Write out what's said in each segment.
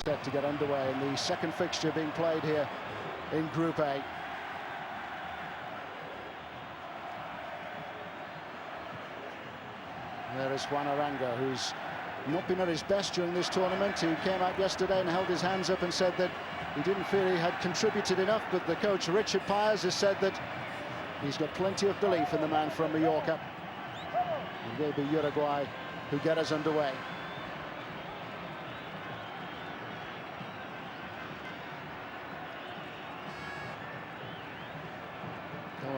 set to get underway in the second fixture being played here in Group A. There is Juan Aranga, who's not been at his best during this tournament. He came out yesterday and held his hands up and said that he didn't feel he had contributed enough, but the coach Richard Pyers has said that he's got plenty of belief in the man from Mallorca. It will be Uruguay who get us underway.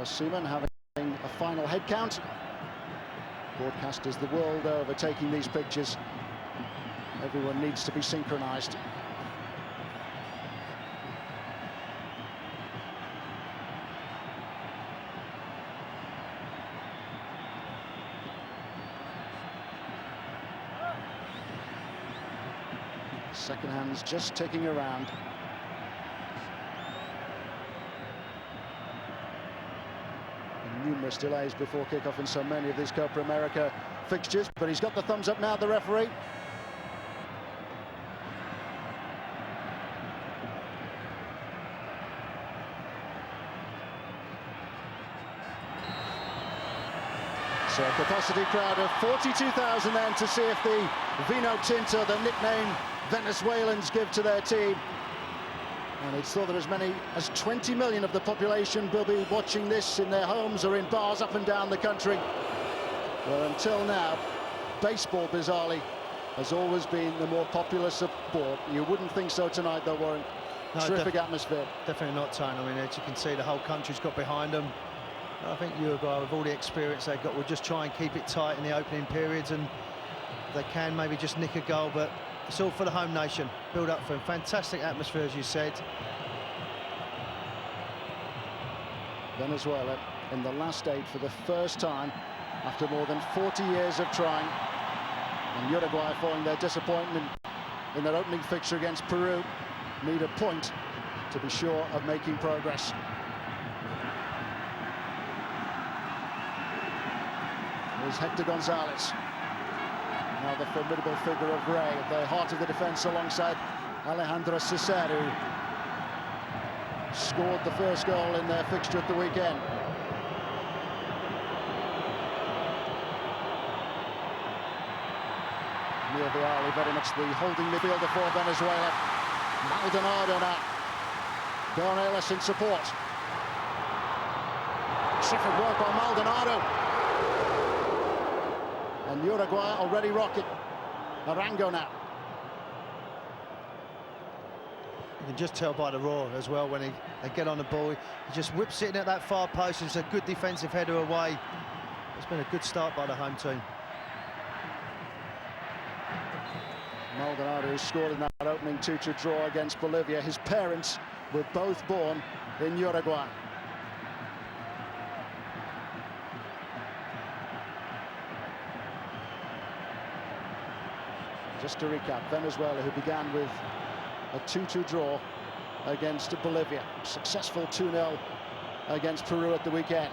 Seaman having a final head count. Broadcasters the world over taking these pictures. Everyone needs to be synchronized. Second hands just ticking around. Numerous delays before kickoff in so many of these Copa America fixtures, but he's got the thumbs up now, the referee. So a capacity crowd of 42,000 then to see if the Vino Tinto, the nickname Venezuelans give to their team. And it's thought that as many as 20 million of the population will be watching this in their homes or in bars up and down the country. Well, until now, baseball, bizarrely, has always been the more popular sport. You wouldn't think so tonight, though, Warren. No, terrific atmosphere. Definitely not, Tone. I mean, as you can see, the whole country's got behind them. I think Uruguay, with all the experience they've got, will just try and keep it tight in the opening periods, and they can maybe just nick a goal, but it's all for the home nation. Build up for a fantastic atmosphere, as you said. Venezuela in the last 8 for the first time after more than 40 years of trying. And Uruguay, following their disappointment in their opening fixture against Peru, need a point to be sure of making progress. Here's Hector Gonzalez. Now the formidable figure of Ray at the heart of the defence alongside Alejandro Cesar, who scored the first goal in their fixture at the weekend. Neil Vialli, very much the holding midfielder for Venezuela. Maldonado now. Cornelis in support. Terrific work by Maldonado. And Uruguay already rocking. Arango now. You can just tell by the roar as well when they get on the ball. He just whips it in at that far post. It's a good defensive header away. It's been a good start by the home team. Maldonado, who scored in that opening 2-2 draw against Bolivia. His parents were both born in Uruguay. Just to recap, Venezuela, who began with a 2-2 draw against Bolivia, successful 2-0 against Peru at the weekend.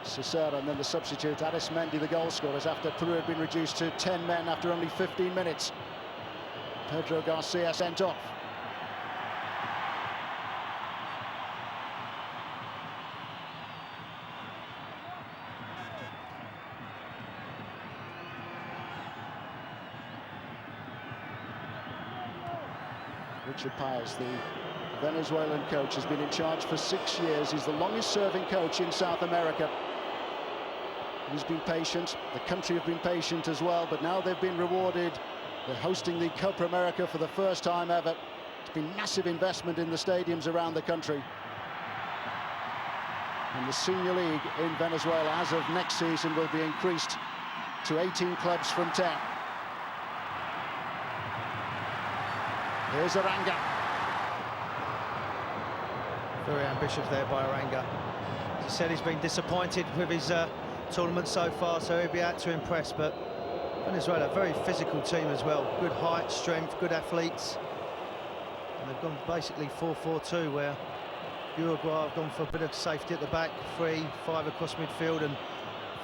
Cesar and then the substitute, Arismendi, the goal scorers, after Peru had been reduced to 10 men after only 15 minutes. Pedro Garcia sent off. Richard Pyers, the Venezuelan coach, has been in charge for 6 years. He's the longest-serving coach in South America. He's been patient. The country have been patient as well, but now they've been rewarded. They're hosting the Copa America for the first time ever. It's been massive investment in the stadiums around the country. And the senior league in Venezuela, as of next season, will be increased to 18 clubs from 10. Here's Aranga. Very ambitious there by Aranga. As he said, he's been disappointed with his tournament so far, so he'll be out to impress. But Venezuela, a very physical team as well. Good height, strength, good athletes. And they've gone basically 4-4-2, where Uruguay have gone for a bit of safety at the back, 3-5 across midfield, and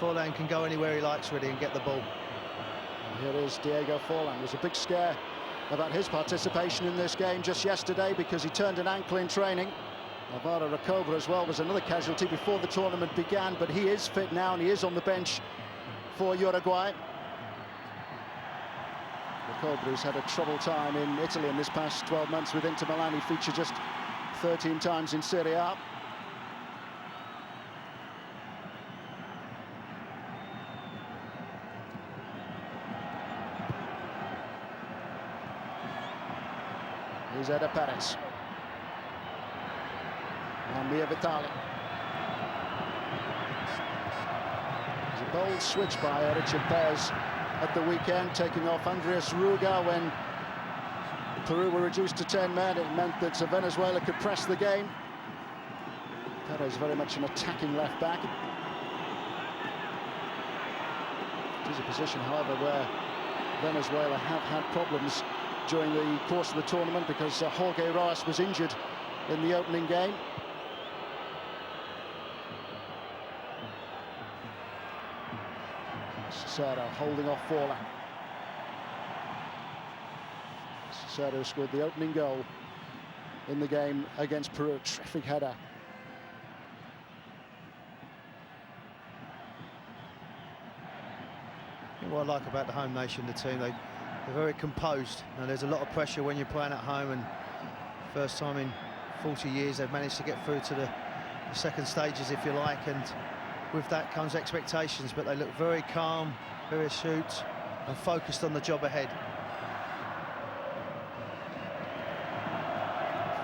Forlan can go anywhere he likes really and get the ball. And here is Diego Forlan. It was a big scare about his participation in this game just yesterday because he turned an ankle in training. Navarro Recoba as well was another casualty before the tournament began, but he is fit now and he is on the bench for Uruguay. Recoba, who's had a troubled time in Italy in this past 12 months with Inter Milan. He featured just 13 times in Serie A. Here's Eder Perez. And Mia Vitali. There's a bold switch by Richard Perez at the weekend, taking off Andreas Ruga when Peru were reduced to 10 men. It meant that Venezuela could press the game. Perez very much an attacking left back. It is a position, however, where Venezuela have had problems during the course of the tournament because Jorge Rojas was injured in the opening game. Cicero holding off Forlan. Cicero scored the opening goal in the game against Peru. Terrific header. What I like about the home nation, the team, they're very composed. Now, there's a lot of pressure when you're playing at home, and first time in 40 years they've managed to get through to the second stages, if you like, and with that comes expectations, but they look very calm, very astute and focused on the job ahead.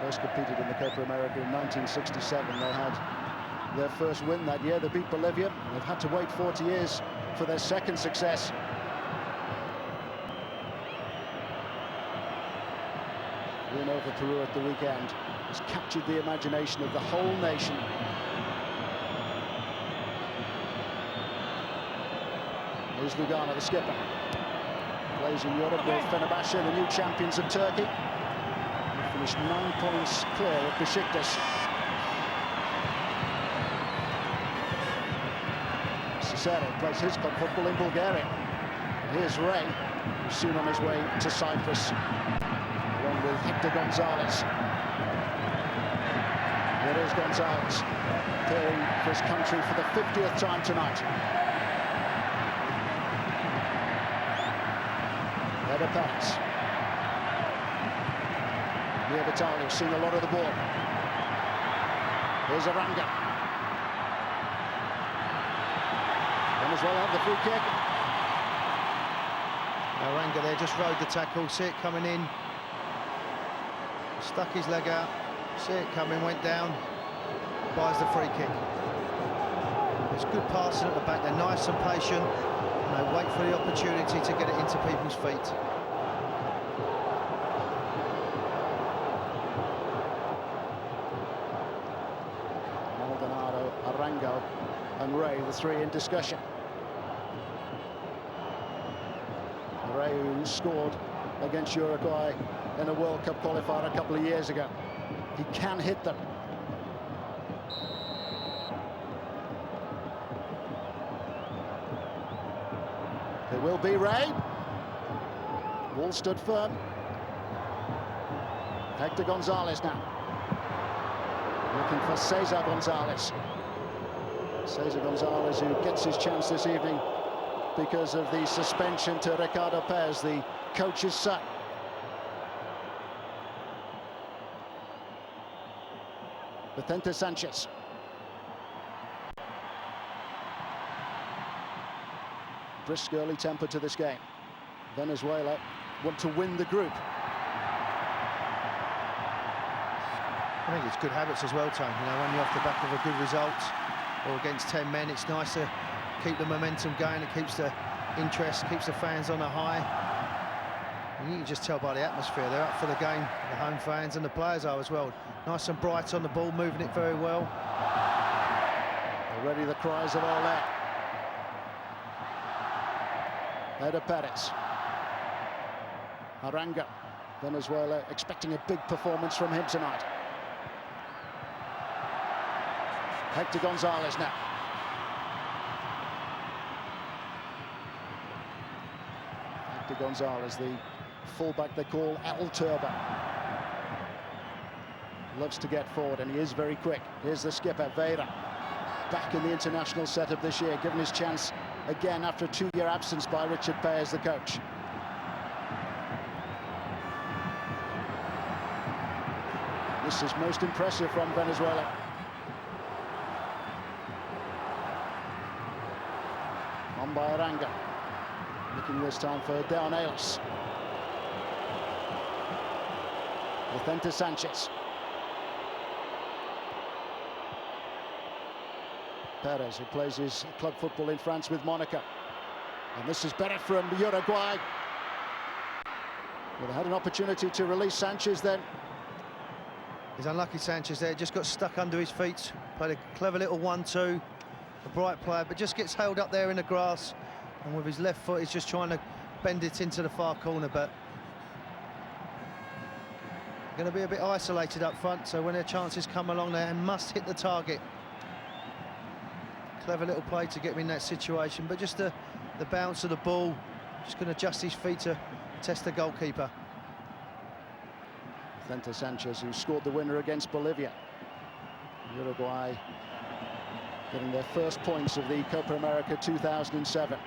First competed in the Copa America in 1967. They had their first win that year. They beat Bolivia. They've had to wait 40 years for their second success. Win over Peru at the weekend has captured the imagination of the whole nation. Here's Lugano, the skipper. Plays in Europe with Fenerbahce, the new champions of Turkey. They finished 9 points clear of Besiktas. Cicero plays his club football in Bulgaria. And here's Ray, who's soon on his way to Cyprus, along with Hector Gonzalez. Here is Gonzalez, appearing for his country for the 50th time tonight. Eder Perez. Mia Vitali seeing a lot of the ball. Here's Aranga. Venezuela have the free kick. Aranga there just rode the tackle, see it coming in. Stuck his leg out, see it coming, went down, buys the free kick. It's good passing at the back, they're nice and patient, and they wait for the opportunity to get it into people's feet. Maldonado, Arango and Ray, the three in discussion. Ray, who scored against Uruguay in a World Cup qualifier a couple of years ago. He can hit them. There will be Ray. Wall stood firm. Hector Gonzalez now. Looking for Cesar Gonzalez. Cesar Gonzalez, who gets his chance this evening because of the suspension to Ricardo Perez, the coach's son. Vicente Sanchez. Brisk early temper to this game. Venezuela want to win the group. I think it's good habits as well, Tony. You know, when you're off the back of a good result or against 10 men, it's nice to keep the momentum going. It keeps the interest, keeps the fans on a high. And you can just tell by the atmosphere, they're up for the game, the home fans and the players are as well. Nice and bright on the ball, moving it very well. Already the cries of Ole. Eder Perez. Aranga. Venezuela expecting a big performance from him tonight. Hector Gonzalez now. Hector Gonzalez, the fullback they call El Turbo. Loves to get forward, and he is very quick. Here's the skipper, Vieira, back in the international setup this year, given his chance again after a 2-year absence by Richard Pay as the coach. This is most impressive from Venezuela. On by Aranga, looking this time for Deonelis. Vicente Sanchez. Perez, who plays his club football in France with Monaco. And this is better from Uruguay. Well, they had an opportunity to release Sanchez then. He's unlucky, Sanchez, there. Just got stuck under his feet. Played a clever little 1-2. A bright player, but just gets held up there in the grass. And with his left foot, he's just trying to bend it into the far corner, but going to be a bit isolated up front, so when their chances come along, they must hit the target. Clever little play to get him in that situation, but just the bounce of the ball, just going to adjust his feet to test the goalkeeper. Vicente Sanchez, who scored the winner against Bolivia. Uruguay getting their first points of the Copa America 2007.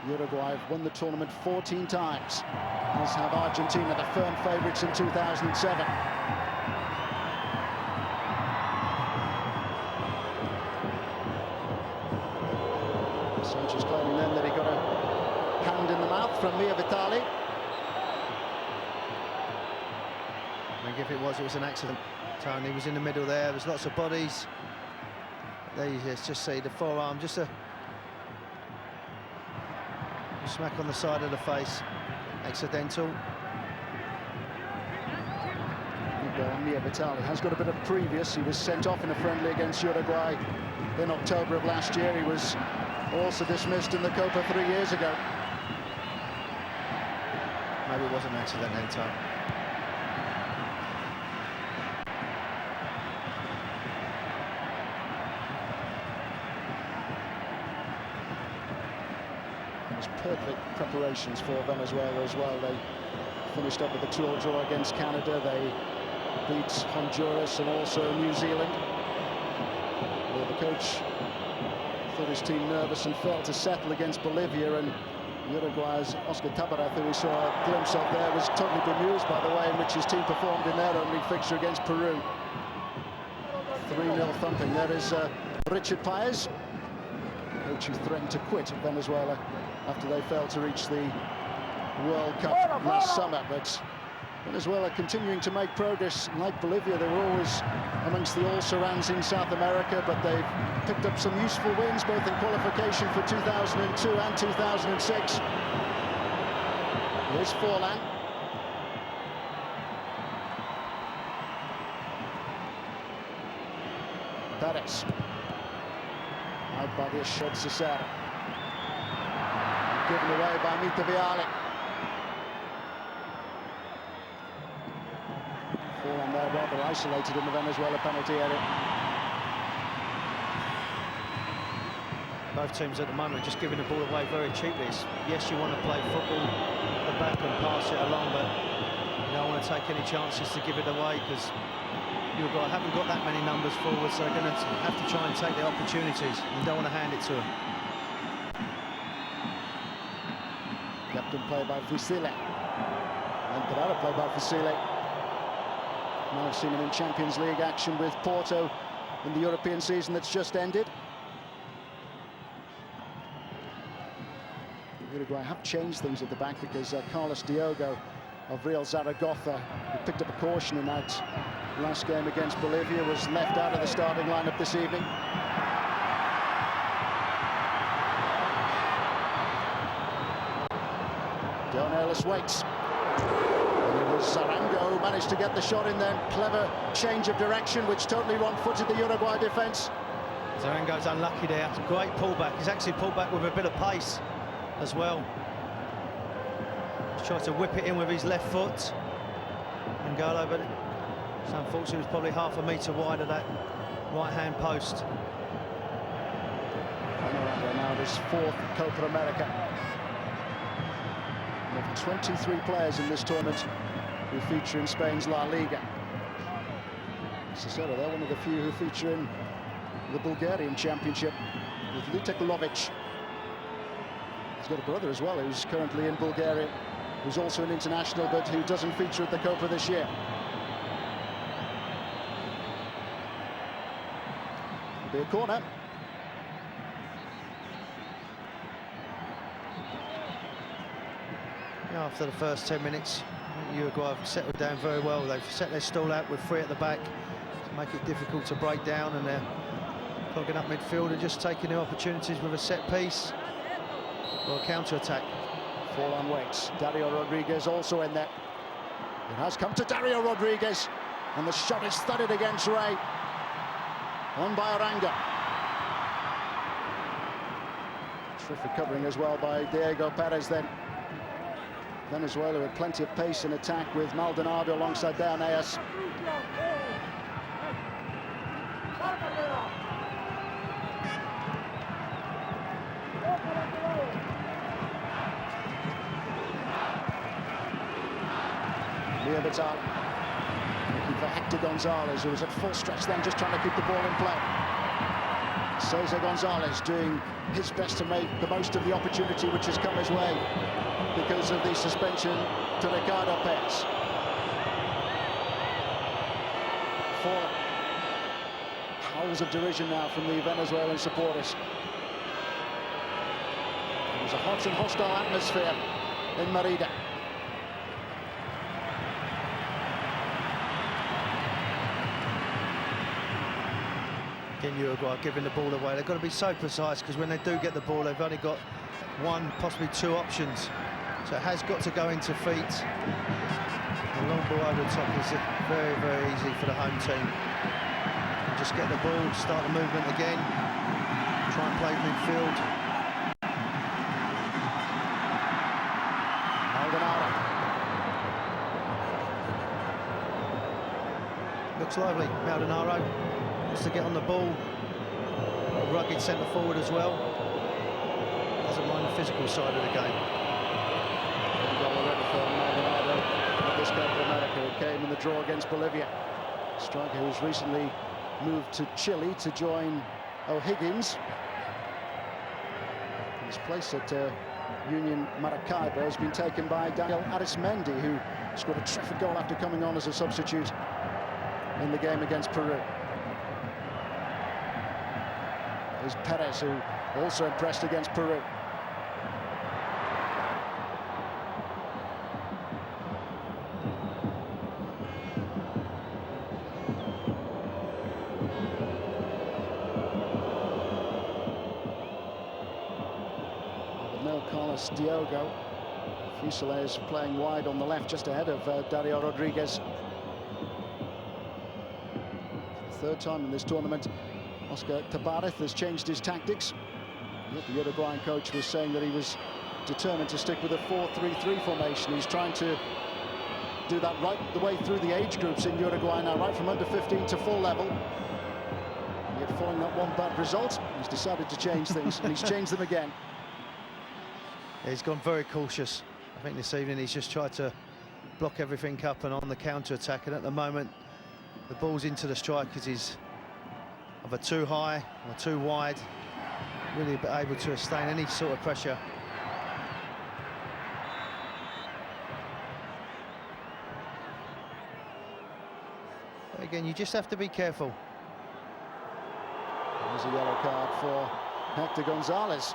Uruguay have won the tournament 14 times, as have Argentina, the firm favourites in 2007. Sanchez claiming then that he got a hand in the mouth from Mia Vitali. I think if it was an accident. Tony was in the middle there. There's lots of bodies. There you just see the forearm, just a smack on the side of the face, accidental. Mia Vitali has got a bit of previous. He was sent off in a friendly against Uruguay in October of last year. He was also dismissed in the Copa 3 years ago. Maybe it was an accident then, Tom. Perfect preparations for Venezuela as well. They finished up with a 2-2 draw against Canada. They beat Honduras and also New Zealand. Well, the coach thought his team nervous and failed to settle against Bolivia, and Uruguay's Oscar Tabaret, who we saw a glimpse of there, was totally bemused by the way in which his team performed in their opening fixture against Peru. 3-0 thumping. There is Richard Paez, coach who threatened to quit Venezuela after they failed to reach the World Cup last summer. But Venezuela continuing to make progress. Like Bolivia, they were always amongst the all-surrounds in South America, but they've picked up some useful wins, both in qualification for 2002 and 2006. Here's Forlan. Perez. Out by the Ashod Cesar. Given away by Mita Viale. Forlan there rather isolated in the Venezuela penalty area. Both teams at the moment just giving the ball away very cheaply. Yes, you want to play football at the back and pass it along, but you don't want to take any chances to give it away, because Uruguay haven't got that many numbers forward, so they're going to have to try and take the opportunities. You don't want to hand it to them. Captain play by Fusile. And Pereira play by Fusile. Now I've seen him in Champions League action with Porto in the European season that's just ended. Uruguay have changed things at the back, because Carlos Diogo of Real Zaragoza, who picked up a caution in that last game against Bolivia, was left out of the starting lineup this evening. Deonelis waits. And it was Zarango who managed to get the shot in then. Clever change of direction, which totally wrong-footed the Uruguay defence. Zarango's unlucky there. Great pullback. He's actually pulled back with a bit of pace as well. He's tried to whip it in with his left foot and go over it. So unfortunately, it was probably half a metre wide of that right-hand post. Now his 4th Copa America. of 23 players in this tournament who feature in Spain's La Liga. Cicero, they're one of the few who feature in the Bulgarian Championship with Litek Lovic. He's got a brother as well who's currently in Bulgaria, who's also an international, but who doesn't feature at the Copa this year. It'll be a corner. Yeah, after the first 10 minutes, Uruguay have settled down very well. They've set their stall out with three at the back to make it difficult to break down, and they're clogging up midfield and just taking their opportunities with a set piece or a counter-attack. Fall on weights. Dario Rodriguez also in there. It has come to Dario Rodriguez, and the shot is thudded against Ray. On by Aranga. Terrific covering as well by Diego Perez then. Venezuela with plenty of pace in attack with Maldonado alongside Berneas. Leo Vital looking for Hector Gonzalez, who was at full stretch then, just trying to keep the ball in play. Cesar Gonzalez doing his best to make the most of the opportunity which has come his way because of the suspension to Ricardo Pérez. Fallen. Howls of derision now from the Venezuelan supporters. It was a hot and hostile atmosphere in Merida. Again, Uruguay giving the ball away. They've got to be so precise, because when they do get the ball, they've only got one, possibly two options. So it has got to go into feet. The long ball over the top is very, very easy for the home team. Just get the ball, start the movement again, try and play midfield. Maldonado. Looks lively, Maldonado. Wants to get on the ball. A rugged centre forward as well. Doesn't mind the physical side of the game. Already for Maldonado at this Copa America. It came in the draw against Bolivia. Striker who's recently moved to Chile to join O'Higgins. His place at Union Maracaibo has been taken by Daniel Arismendi, who scored a terrific goal after coming on as a substitute in the game against Peru. There's Perez, who also impressed against Peru. Carlos Diogo. Fuselier playing wide on the left, just ahead of Dario Rodriguez. For the third time in this tournament, Oscar Tabarez has changed his tactics. Yet the Uruguayan coach was saying that he was determined to stick with a 4-3-3 formation. He's trying to do that right the way through the age groups in Uruguay now, right from under 15 to full level. Yet following that one bad result, he's decided to change things, and he's changed them again. He's gone very cautious. I think this evening he's just tried to block everything up and on the counter-attack, and at the moment the ball's into the strikers. He's either too high or too wide, really able to sustain any sort of pressure. But again, you just have to be careful. There's a yellow card for Hector Gonzalez.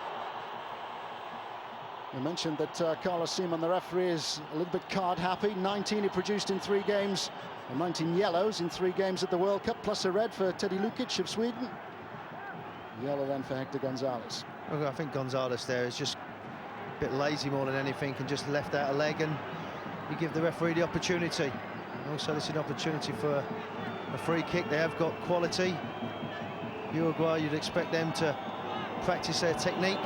I mentioned that Carlos Simon, the referee, is a little bit card happy. 19 he produced in 3 games, and 19 yellows in 3 games at the World Cup, plus a red for Teddy Lukic of Sweden. Yellow then for Hector Gonzalez. Well, I think Gonzalez there is just a bit lazy more than anything, and just left out a leg, and you give the referee the opportunity. And also this is an opportunity for a free kick. They have got quality. Uruguay, you'd expect them to practice their technique.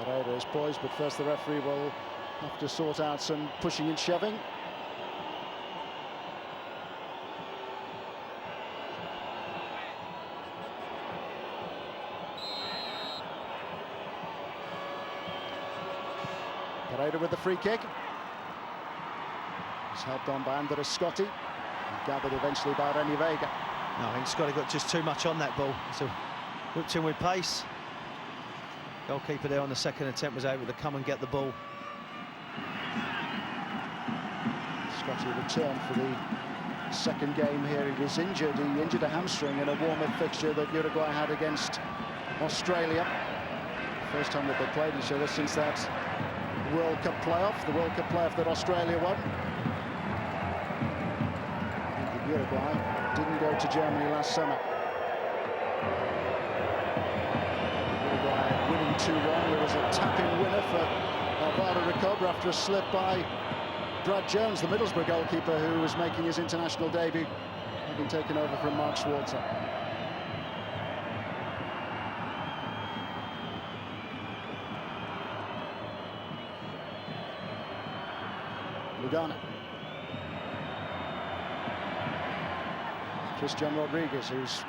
Pereira is poised, but first the referee will have to sort out some pushing and shoving. Pereira with the free kick. He's helped on by Andres Scotti, gathered eventually by Reni Vega. No, I think Scotti got just too much on that ball, so whipped in with pace. Goalkeeper there on the second attempt was able to come and get the ball. Scotti returned for the second game here. He was injured. He injured a hamstring in a warm-up fixture that Uruguay had against Australia. First time that they played each other since that World Cup playoff, the World Cup playoff that Australia won. And Uruguay didn't go to Germany last summer. Uruguay winning 2-1. There was a tap-in winner for Alvaro Recoba after a slip by Brad Jones, the Middlesbrough goalkeeper, who was making his international debut, having taken over from Mark Schwarzer. Lugano. Christian Rodriguez, who's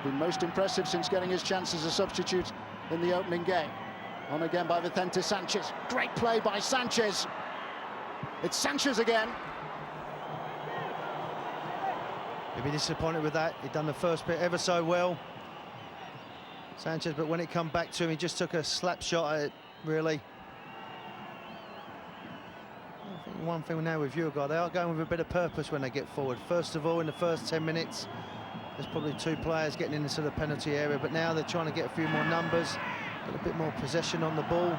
been most impressive since getting his chance as a substitute in the opening game. On again by Vicente Sanchez. Great play by Sanchez. It's Sanchez again. He'd be disappointed with that. He'd done the first bit ever so well, Sanchez, but when it come back to him, he just took a slap shot at it, really. I think one thing now with Uruguay, they are going with a bit of purpose when they get forward. First of all, in the first 10 minutes, there's probably 2 players getting into the penalty area, but now they're trying to get a few more numbers, get a bit more possession on the ball.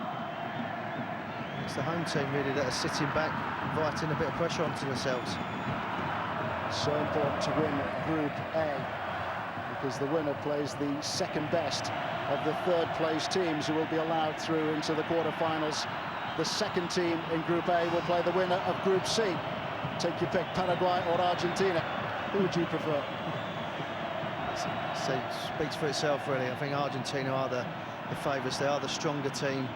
It's the home team really that are sitting back, inviting a bit of pressure onto themselves. So important to win Group A, because the winner plays the second best of the third place teams who will be allowed through into the quarterfinals. The second team in Group A will play the winner of Group C. Take your pick, Paraguay or Argentina. Who would you prefer? So speaks for itself really. I think Argentina are the favourites. They are the stronger team.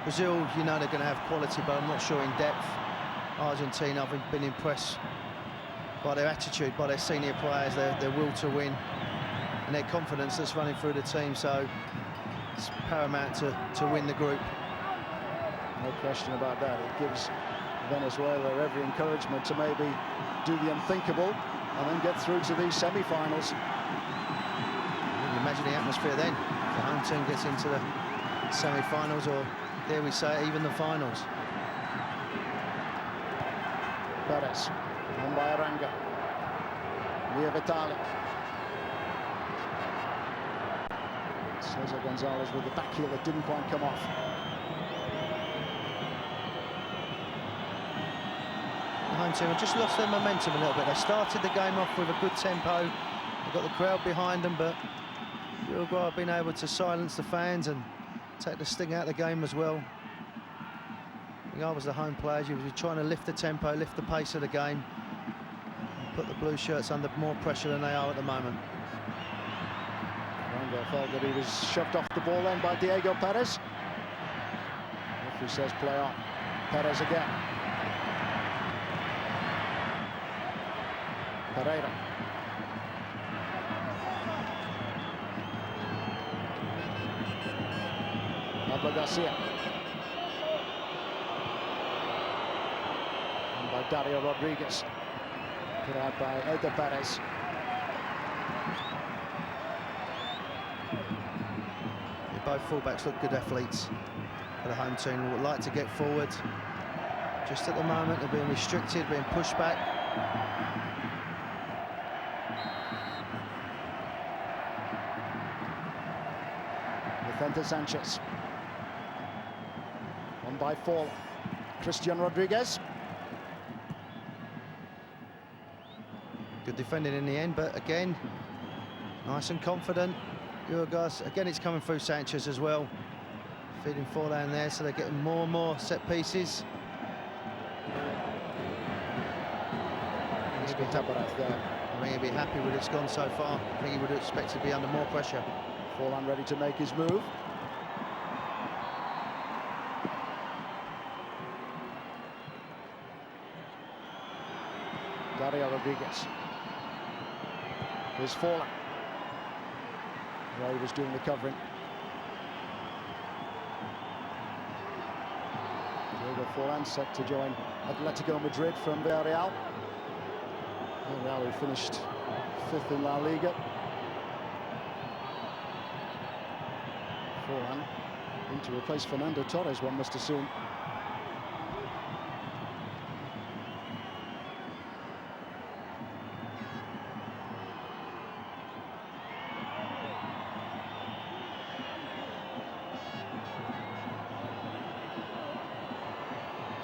Brazil, you know, they're going to have quality, but I'm not sure in depth. Argentina, I've been impressed by their attitude, by their senior players, their will to win, and their confidence that's running through the team. So it's paramount to win the group. No question about that. It gives Venezuela every encouragement to maybe do the unthinkable and then get through to these semi-finals. You can imagine the atmosphere then. If the home team gets into the semi-finals, or dare we say even the finals. Perez, on by Aranga. Via Vitali. Cesar Gonzalez with the back heel that didn't quite come off. The home team have just lost their momentum a little bit. They started the game off with a good tempo. They've got the crowd behind them, but Uruguay have been able to silence the fans and take the sting out of the game as well. I was the home players. You were trying to lift the tempo, lift the pace of the game, and put the blue shirts under more pressure than they are at the moment. Aranga felt that he was shoved off the ball then by Diego Perez. Referee says play on. Perez again. Pereira. Pablo Garcia. And by Dario Rodriguez. Put out by Eder Perez. Both fullbacks look good athletes for the home team. We would like to get forward. Just at the moment, they're being restricted, being pushed back. Vicente Sanchez. On by Fall. Christian Rodriguez. Good defending in the end, but again, nice and confident. Uruguay, again, it's coming through Sanchez as well. Feeding Fall down there, so they're getting more and more set pieces. He's got Tabaraz there. I think he'll be happy with it's gone so far. I think he would expect to be under more pressure. Forlan ready to make his move. Dario Rodriguez. Here's Forlan. Ray was doing the covering. Diego Forlan set to join Atletico Madrid from Villarreal. Villarreal who finished 5th in La Liga. Forlan in to replace Fernando Torres, one must assume.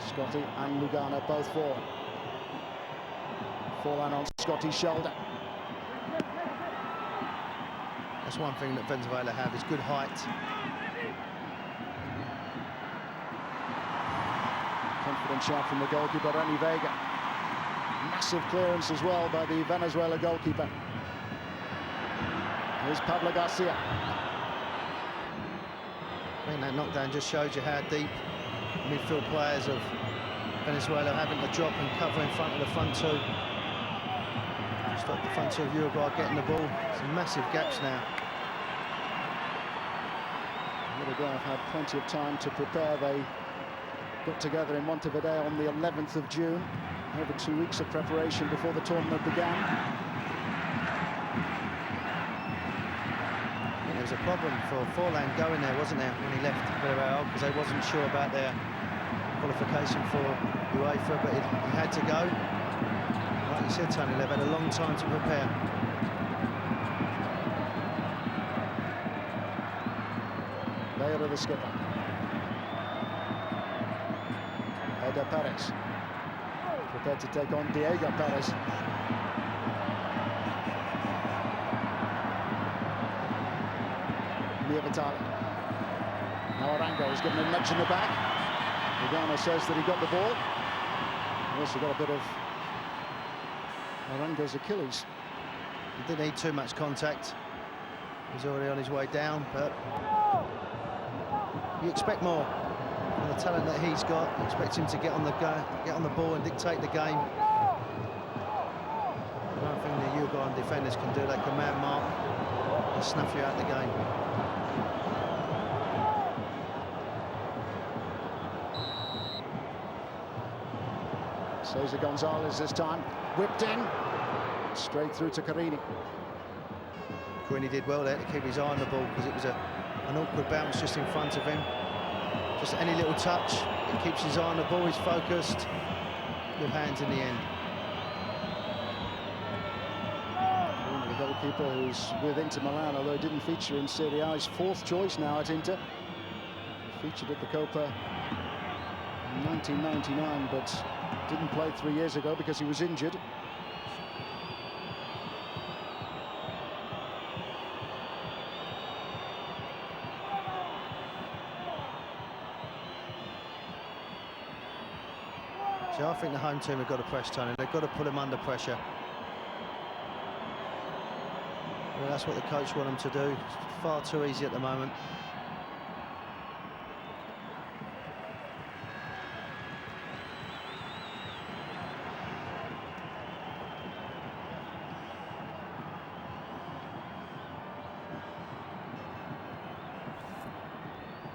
Scotty and Lugano both forward. Forlan on Scotty's shoulder. That's one thing that Venezuela have, is good height. Confident shot from the goalkeeper, Reni Vega. Massive clearance as well by the Venezuela goalkeeper. Here's Pablo Garcia. I think that knockdown just shows you how deep midfield players of Venezuela are having to drop and cover in front of the front two. Stop the front two of Uruguay getting the ball. Some massive gaps now. Uruguay have had plenty of time to prepare. They got together in Montevideo on the 11th of June. Over 2 weeks of preparation before the tournament began. There was a problem for Forlan going there, wasn't there, when he left Villarreal, because they wasn't sure about their qualification for UEFA, but he had to go. Like you said, Tony, they've had a long time to prepare. Layer the skipper. Eder Perez. Prepared to take on Diego Perez. Mia Vitali. Now Arango is given a nudge in the back. Lugano says that he got the ball. He also got a bit of Arango's Achilles. He didn't need too much contact. He's already on his way down, but you expect more. And the talent that he's got, you expect him to get on the ball and dictate the game. One thing the Uruguayan defenders can do, they can man mark and snuff you out the game. Cesar Gonzalez this time, whipped in, straight through to Carini. Carini did well there to keep his eye on the ball, because it was an awkward bounce just in front of him. Just any little touch, it keeps his eye on the ball, he's focused. Good hands in the end. The goalkeeper who's with Inter Milan, although he didn't feature in Serie A's 4th choice now at Inter. Featured at the Copa in 1999, but didn't play 3 years ago because he was injured. So I think the home team have got to press, Tony. They've got to put him under pressure. Well, that's what the coach wants them to do. It's far too easy at the moment.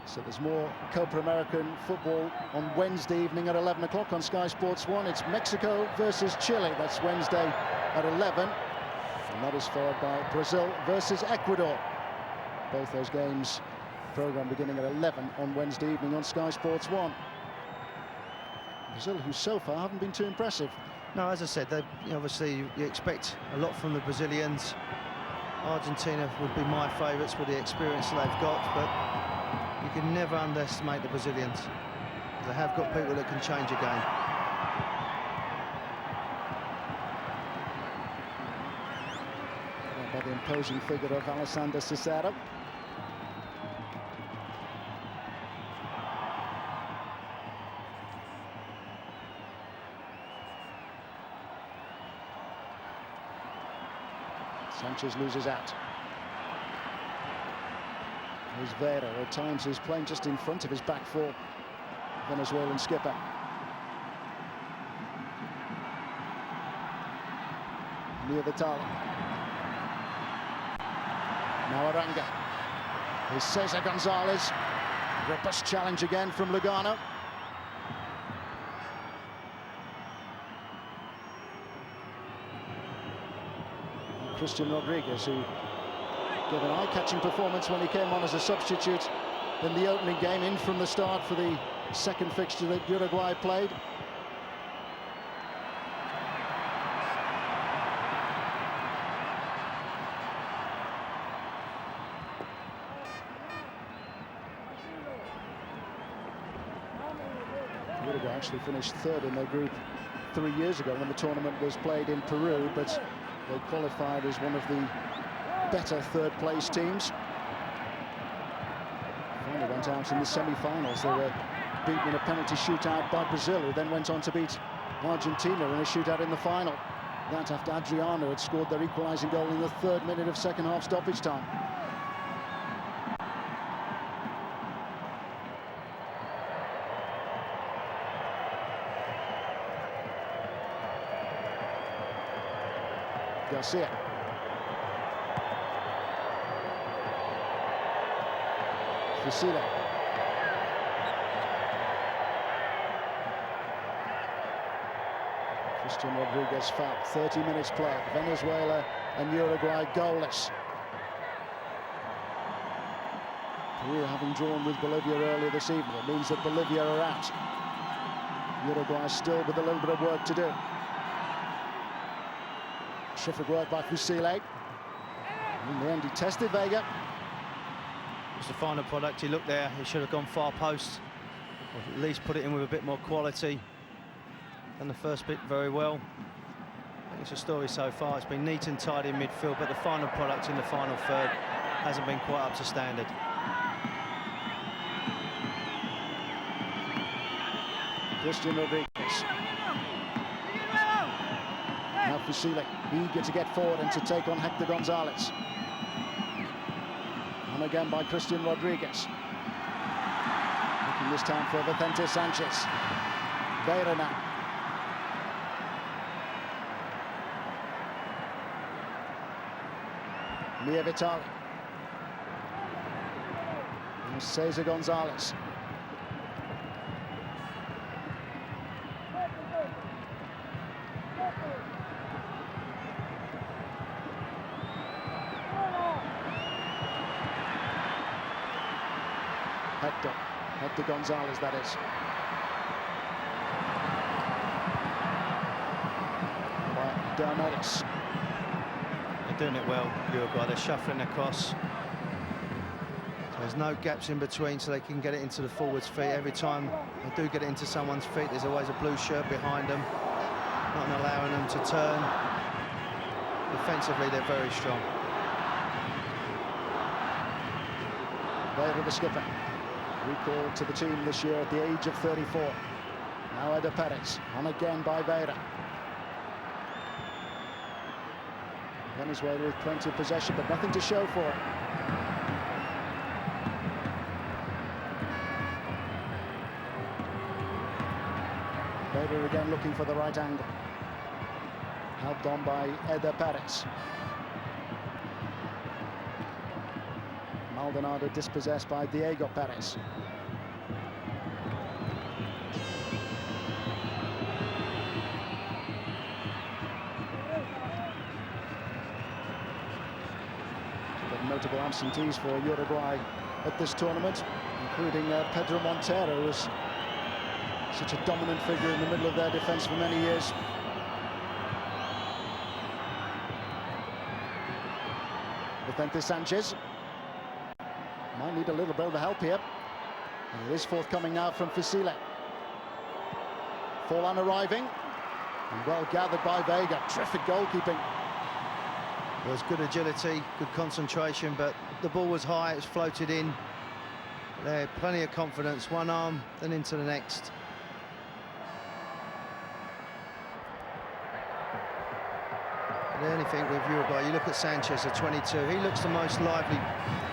So there's more Copa American football on Wednesday evening at 11 o'clock on Sky Sports 1. It's Mexico versus Chile. That's Wednesday at 11. And that is followed by Brazil versus Ecuador. Both those games, programme beginning at 11 on Wednesday evening on Sky Sports 1. Brazil, who so far haven't been too impressive. No, as I said, obviously you expect a lot from the Brazilians. Argentina would be my favourites with the experience that they've got, but you can never underestimate the Brazilians. They have got people that can change a game. By the imposing figure of Alessandro Cicero. Sanchez loses out. Here's Vera, at times is playing just in front of his back four. Venezuelan skipper. Near the target. Now Aranga. Here's Cesar Gonzalez. Robust challenge again from Lugano. Christian Rodriguez, who gave an eye-catching performance when he came on as a substitute in the opening game, in from the start for the second fixture that Uruguay played. Uruguay actually finished third in their group 3 years ago when the tournament was played in Peru, but they qualified as one of the better third-place teams. Finally went out in the semi-finals. They were beaten in a penalty shootout by Brazil, who then went on to beat Argentina in a shootout in the final. That after Adriano had scored their equalising goal in the 3rd minute of second-half stoppage time. Garcia. Fusilli. Christian Rodriguez foul. 30 minutes play. Venezuela and Uruguay goalless. Peru having drawn with Bolivia earlier this evening. It means that Bolivia are out. Uruguay still with a little bit of work to do. Terrific work by Fusilli. In the end, he tested Vega. It's the final product. He looked there. He should have gone far post, or at least put it in with a bit more quality. Done the first bit very well. I think it's a story so far. It's been neat and tidy in midfield, but the final product in the final third hasn't been quite up to standard. Christian Rodriguez. Now Fusilli, eager to get forward and to take on Hector Gonzalez. And again by Christian Rodriguez. Looking this time for Vicente Sanchez. Vieira now. Mia Vitali. And Cesar Gonzalez. Hector Gonzalez, that is. By Diomedes. They're doing it well, Uruguay. They're shuffling across. So there's no gaps in between, so they can get it into the forwards' feet. Every time they do get it into someone's feet, there's always a blue shirt behind them, not allowing them to turn. Defensively, they're very strong. Vieira, the skipper. Recalled to the team this year at the age of 34. Now Eder Perez, on again by Vieira. Venezuela with plenty of possession, but nothing to show for it. Vieira again looking for the right angle. Helped on by Eder Perez. Maldonado dispossessed by Diego Perez. But notable absentees for Uruguay at this tournament, including Pedro Montero, who was such a dominant figure in the middle of their defence for many years. Vicente Sanchez. Might need a little bit of help here. And it is forthcoming now from Fusilli. Forlan arriving. And well gathered by Vega. Terrific goalkeeping. There was good agility, good concentration, but the ball was high, it was floated in. They had plenty of confidence. One arm, then into the next. But anything with Uruguay, you look at Sanchez at 22. He looks the most lively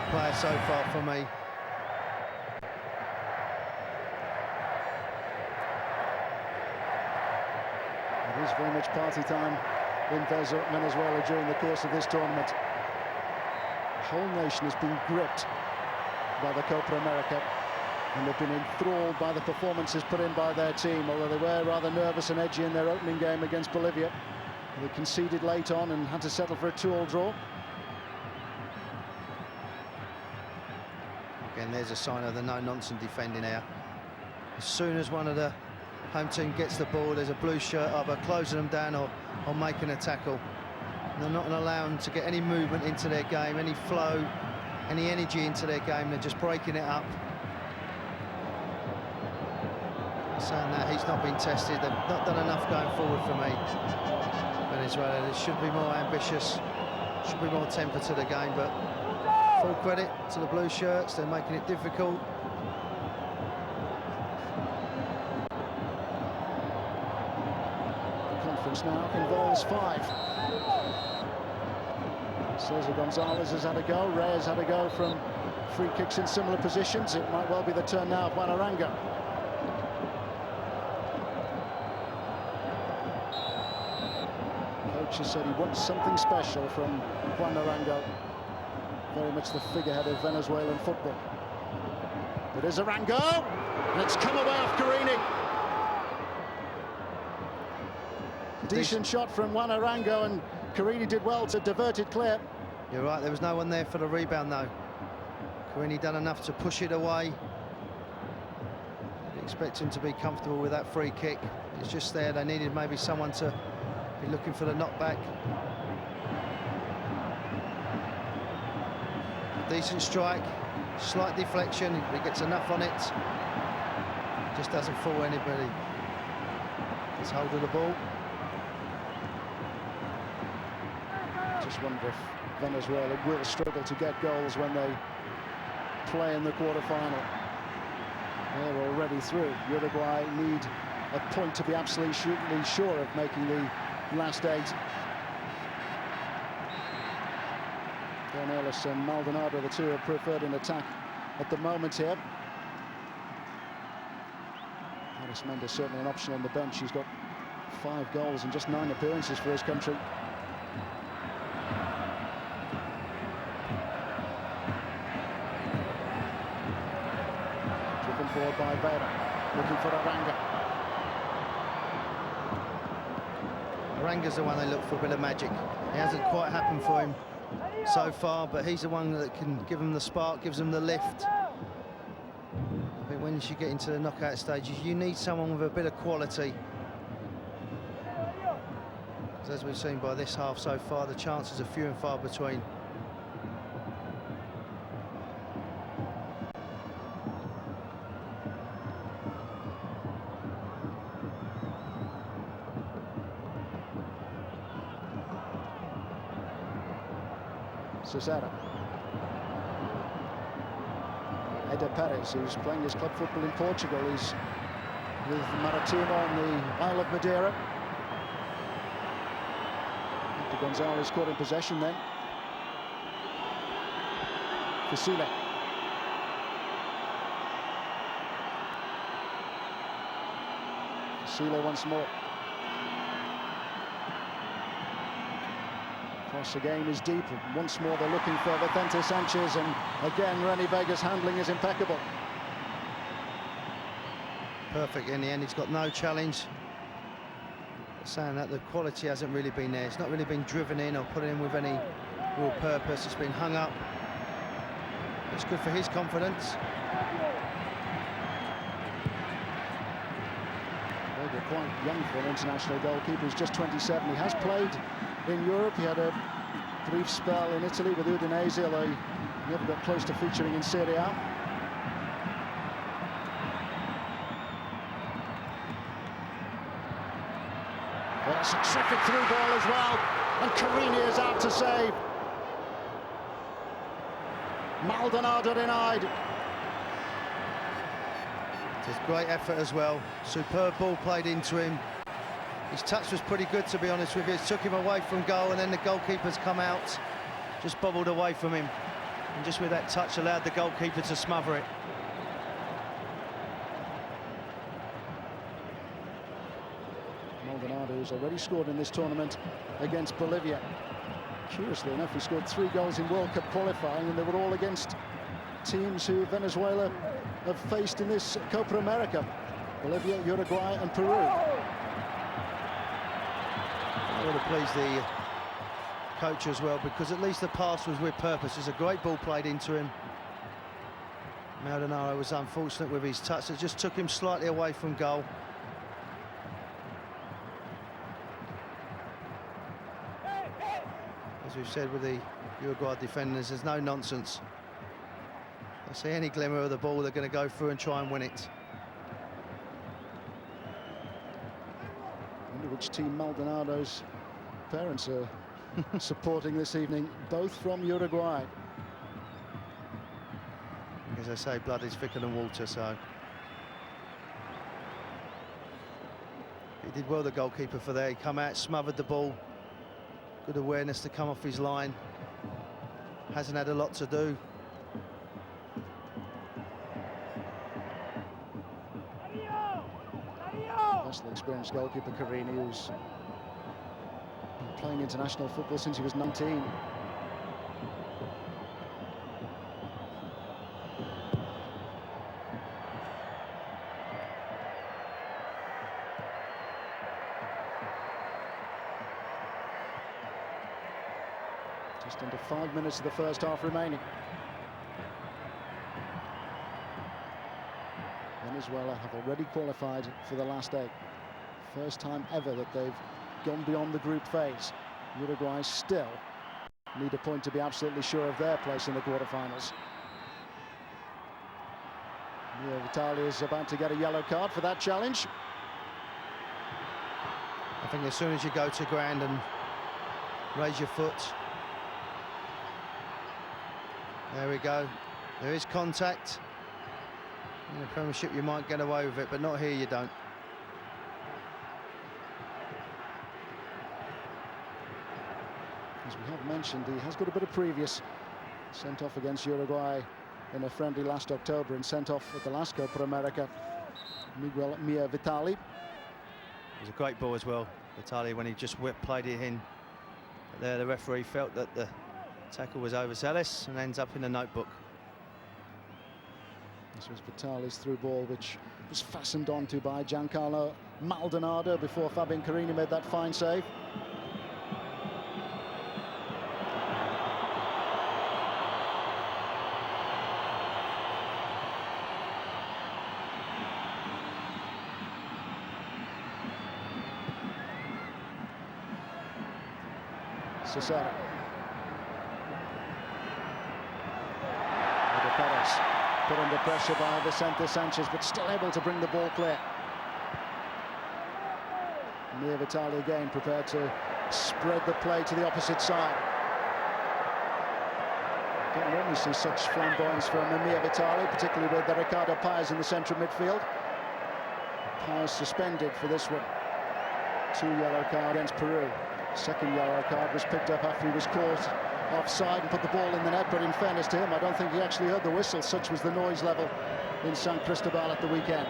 player so far for me. It is very much party time in Venezuela during the course of this tournament. The whole nation has been gripped by the Copa America, and they've been enthralled by the performances put in by their team, although they were rather nervous and edgy in their opening game against Bolivia. They conceded late on and had to settle for a 2-all draw. Again, there's a sign of the no-nonsense defending here. As soon as one of the home team gets the ball, there's a blue shirt either closing them down or making a tackle. And they're not going to allow them to get any movement into their game, any flow, any energy into their game. They're just breaking it up. Saying that, he's not been tested. They've not done enough going forward for me. Venezuela, they should be more ambitious, should be more temper to the game, but full credit to the blue shirts. They're making it difficult. Conference now involves 5. Cesar Gonzalez has had a go. Reyes had a go from free kicks in similar positions. It might well be the turn now of Buonaranga. Coach has said he wants something special from Buonaranga. Very much the figurehead of Venezuelan football. It is Arango, and it's come away off Carini. Decent shot from Buonaranga, and Carini did well to divert it clear. You're right, there was no one there for the rebound though. Carini done enough to push it away. You'd expect him to be comfortable with that free kick. It's just there, they needed maybe someone to be looking for the knockback. Decent strike, slight deflection, he gets enough on it. Just doesn't fool anybody. Gets hold of the ball. Just wonder if Venezuela will struggle to get goals when they play in the quarter-final. They're already through. Uruguay need a point to be absolutely sure of making the last 8. Cornelis and Maldonado, the two are preferred in attack at the moment here. Aris Mendes certainly an option on the bench. He's got 5 goals and just 9 appearances for his country. Driven forward by Vera, looking for Aranga. Aranga's the one they look for a bit of magic. It hasn't quite happened for him so far, but he's the one that can give them the spark, gives them the lift. I think when you get into the knockout stages, you need someone with a bit of quality. As we've seen by this half so far, the chances are few and far between. Cesaro. Eder Perez, who's playing his club football in Portugal, is with Maratino on the Isle of Madeira. Gonzalez caught in possession then. Fasile. Fasile once more. Cross again is deep. Once more they're looking for Vicente Sanchez, and again Renny Vega's handling is impeccable. Perfect in the end, he's got no challenge. Saying that the quality hasn't really been there. It's not really been driven in or put in with any real purpose. It's been hung up. It's good for his confidence. They're quite young for an international goalkeeper. He's just 27. He has played in Europe. He had a brief spell in Italy with Udinese, although he never got close to featuring in Serie A. That's a terrific through ball as well, and Carini is out to save. Maldonado denied. It's great effort as well. Superb ball played into him. His touch was pretty good, to be honest with you. It took him away from goal, and then the goalkeeper's come out, just bobbled away from him, and just with that touch allowed the goalkeeper to smother it. Maldonado has already scored in this tournament against Bolivia. Curiously enough, he scored 3 goals in World Cup qualifying, and they were all against teams who Venezuela have faced in this Copa America: Bolivia, Uruguay and Peru. That would have pleased the coach as well, because at least the pass was with purpose. It's a great ball played into him. Maldonado was unfortunate with his touch. It just took him slightly away from goal. As we've said with the Uruguay defenders, there's no nonsense. They see any glimmer of the ball, they're going to go through and try and win it. I wonder which team Maldonado's parents are supporting this evening, both from Uruguay. As I say, blood is thicker than water, so he did well, the goalkeeper, for there. He come out, smothered the ball. Good awareness to come off his line. Hasn't had a lot to do. Vastly experienced goalkeeper Carini, who's been playing international football since he was 19. Just under 5 minutes of the first half remaining. Venezuela have already qualified for the last 8. First time ever that they've gone beyond the group phase. Uruguay still need a point to be absolutely sure of their place in the quarterfinals. Mia Vitali is about to get a yellow card for that challenge. I think as soon as you go to ground and raise your foot. There we go. There is contact. In the Premiership you might get away with it, but not here, you don't. As we have mentioned, he has got a bit of previous. Sent off against Uruguay in a friendly last October and sent off at the last Copa America. Mia Vitali. It was a great ball as well, Vitali, when he just played it in. But there the referee felt that the tackle was overzealous and ends up in the notebook. This was Vitali's through ball, which was fastened onto by Giancarlo Maldonado before Fabian Carini made that fine save. Cesaro. Perez put under pressure by Vicente Sanchez, but still able to bring the ball clear. Mia Vitali again prepared to spread the play to the opposite side. Don't normally see such flamboyance from Mia Vitali, particularly with Ricardo Paez in the centre of midfield. Paez suspended for this one. 2 yellow card against Peru. Second yellow card was picked up after he was caught offside and put the ball in the net, but in fairness to him, I don't think he actually heard the whistle. Such was the noise level in San Cristobal at the weekend.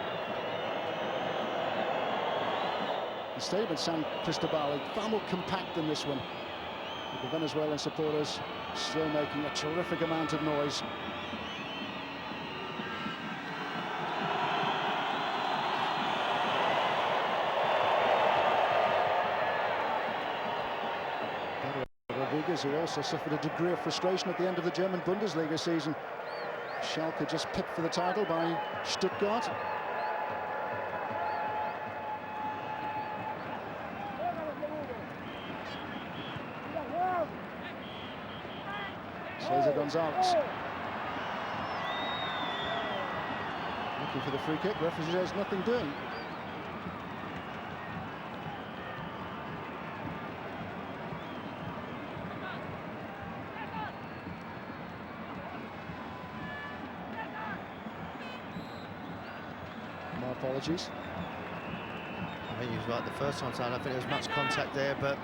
The stadium at San Cristobal far more compact than this one, with the Venezuelan supporters still making a terrific amount of noise. Who also suffered a degree of frustration at the end of the German Bundesliga season. Schalke just pipped for the title by Stuttgart. Cesar Gonzalez looking for the free kick. Referee says nothing doing. Apologies. I think he was right the first time, so I don't think there was much contact there, but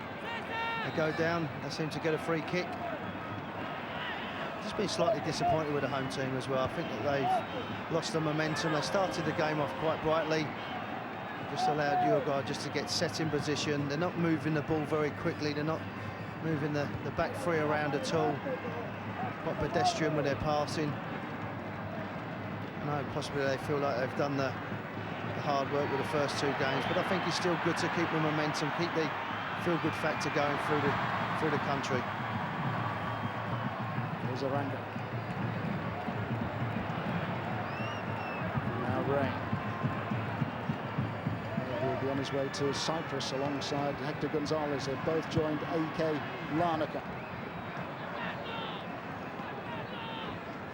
they go down, they seem to get a free kick. Just been slightly disappointed with the home team as well. I think that they've lost the momentum. They started the game off quite brightly, just allowed Uruguay just to get set in position. They're not moving the ball very quickly, they're not moving the back three around at all. Quite pedestrian with their passing. No, possibly they feel like they've done the hard work with the first 2 games, but I think it's still good to keep the momentum, keep the feel-good factor going through the country. There's Aranga. Now Ray. He'll be on his way to Cyprus alongside Hector Gonzalez. They've both joined AK Larnaca.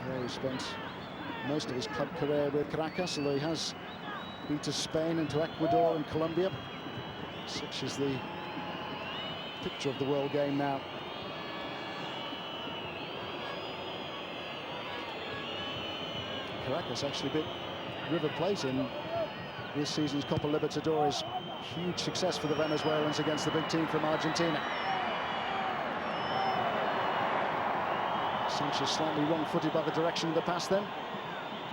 Ray spent most of his club career with Caracas, although he has been to Spain and to Ecuador and Colombia. Such is the picture of the world game now. Caracas actually beat River Plate in this season's Copa Libertadores. Huge success for the Venezuelans against the big team from Argentina. Sanchez slightly wrong-footed by the direction of the pass then.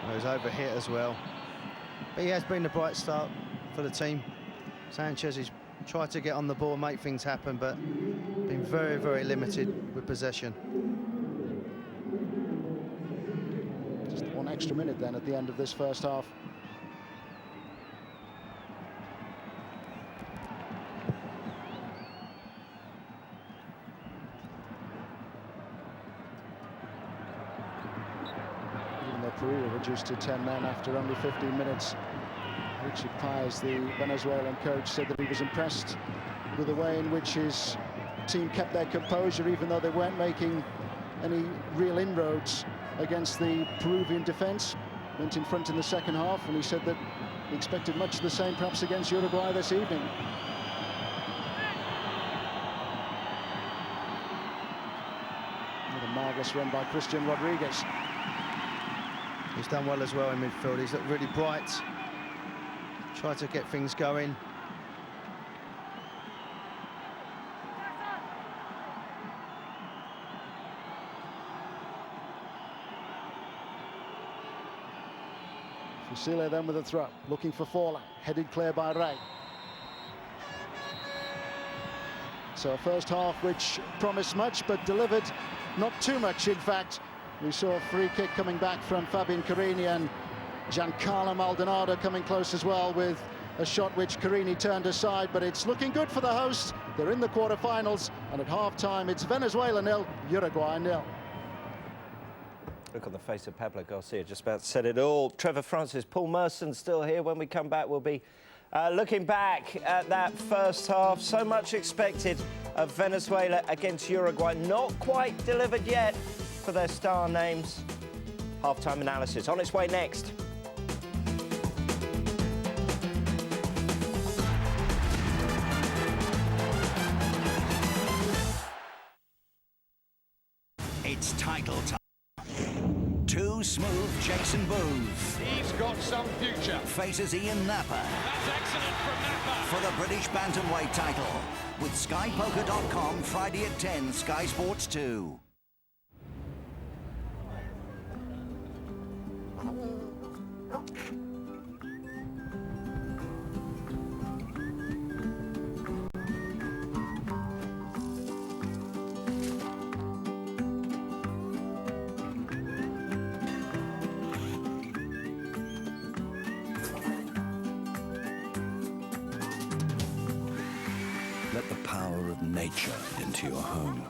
Well, he's overhit as well. But he has been a bright start for the team. Sanchez has tried to get on the ball, make things happen, but been very, very limited with possession. Just one extra minute then at the end of this first half. Even though Peru were reduced to 10 men after only 15 minutes, Richard Páez, the Venezuelan coach, said that he was impressed with the way in which his team kept their composure, even though they weren't making any real inroads against the Peruvian defence. Went in front in the second half, and he said that he expected much of the same perhaps against Uruguay this evening. Another marvellous run by Christian Rodriguez. He's done well as well in midfield. He's looked really bright. Tried to get things going. Fusile then with a throw, looking for Forlan, headed clear by Ray. So a first half which promised much but delivered not too much, in fact. We saw a free kick coming back from Fabian Carini, and Giancarlo Maldonado coming close as well with a shot which Carini turned aside, but it's looking good for the hosts. They're in the quarterfinals, and at half-time it's Venezuela 0, Uruguay 0. Look on the face of Pablo Garcia, just about said it all. Trevor Francis, Paul Merson still here. When we come back, we'll be looking back at that first half. So much expected of Venezuela against Uruguay. Not quite delivered yet for their star names. Half-time analysis on its way next. It's title time. Too smooth Jason Booth. He's got some future. Faces Ian Napper. That's excellent from Napper. For the British Bantamweight title. With SkyPoker.com, Friday at 10, Sky Sports 2. Let the power of nature into your home.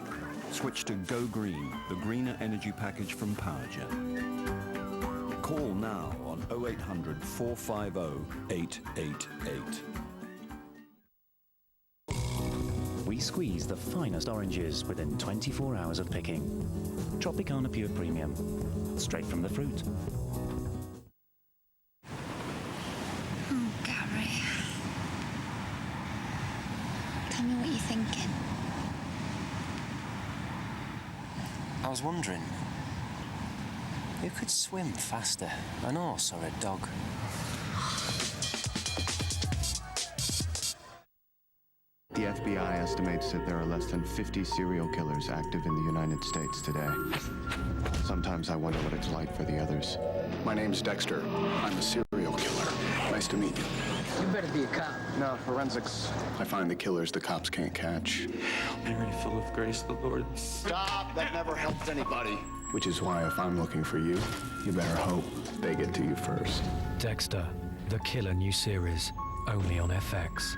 Switch to Go Green, the greener energy package from PowerGen. Call now on 0800 450 888. We squeeze the finest oranges within 24 hours of picking. Tropicana Pure Premium, straight from the fruit. Oh, Gary. Tell me what you're thinking. I was wondering, who could swim faster, an horse or a dog? The FBI estimates that there are less than 50 serial killers active in the United States today. Sometimes I wonder what it's like for the others. My name's Dexter. I'm a serial killer. Nice to meet you. You better be a cop. No, forensics. I find the killers the cops can't catch. Mary, full of grace, the Lord. Stop! That never helped anybody. Which is why if I'm looking for you, you better hope they get to you first. Dexter, The Killer new series, only on FX.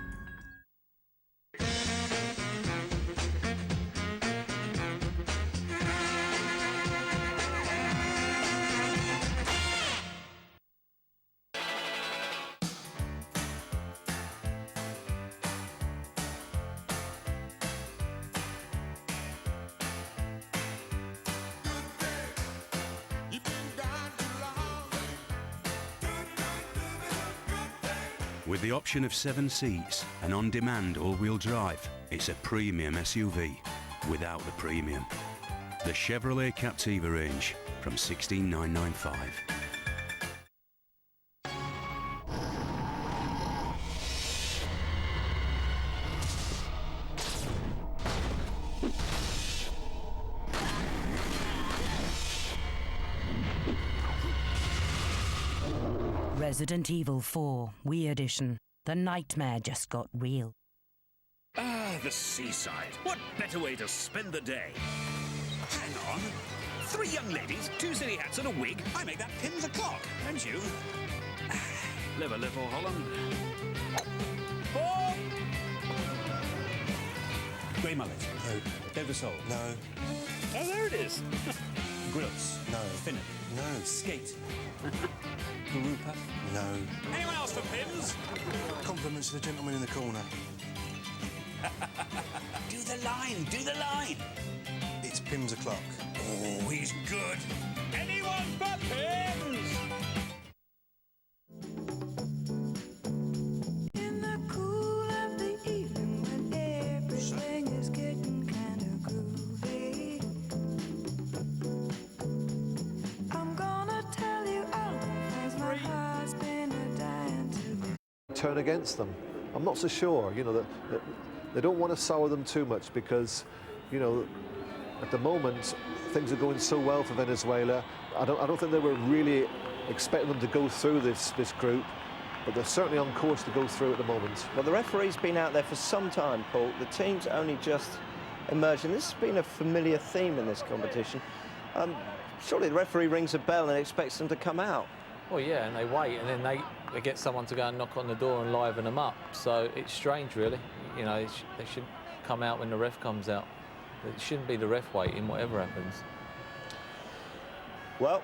With the option of 7 seats and on-demand all-wheel drive, it's a premium SUV without the premium. The Chevrolet Captiva range from $16,995. Resident Evil 4, Wii Edition. The nightmare just got real. Ah, the seaside. What better way to spend the day? Hang on. 3 young ladies, 2 silly hats and a wig. I make that pins o'clock, don't you? Live a little, Holland. 4! Grey mullet. No. Dover sole. No. Oh, there it is. Grills. No. Finnet. No. Skate. Garupa. No. Anyone else for pins? Compliments to the gentleman in the corner. Do the line, do the line. It's Pims o'clock. Oh, he's good. Anyone for Pims? In the cool of the evening when everything is getting kind of groovy, I'm gonna tell you all the things my heart's been a-dying to. Turn against them. I'm not so sure, you know, that they don't want to sour them too much because, you know, at the moment things are going so well for Venezuela. I don't think they were really expecting them to go through this group, but they're certainly on course to go through at the moment. Well, the referee's been out there for some time, Paul. The team's only just emerged, and this has been a familiar theme in this competition. Surely the referee rings a bell and expects them to come out. Well, yeah, and they wait, and then they get someone to go and knock on the door and liven them up. So it's strange, really. You know, they should come out when the ref comes out. It shouldn't be the ref waiting, whatever happens. Well,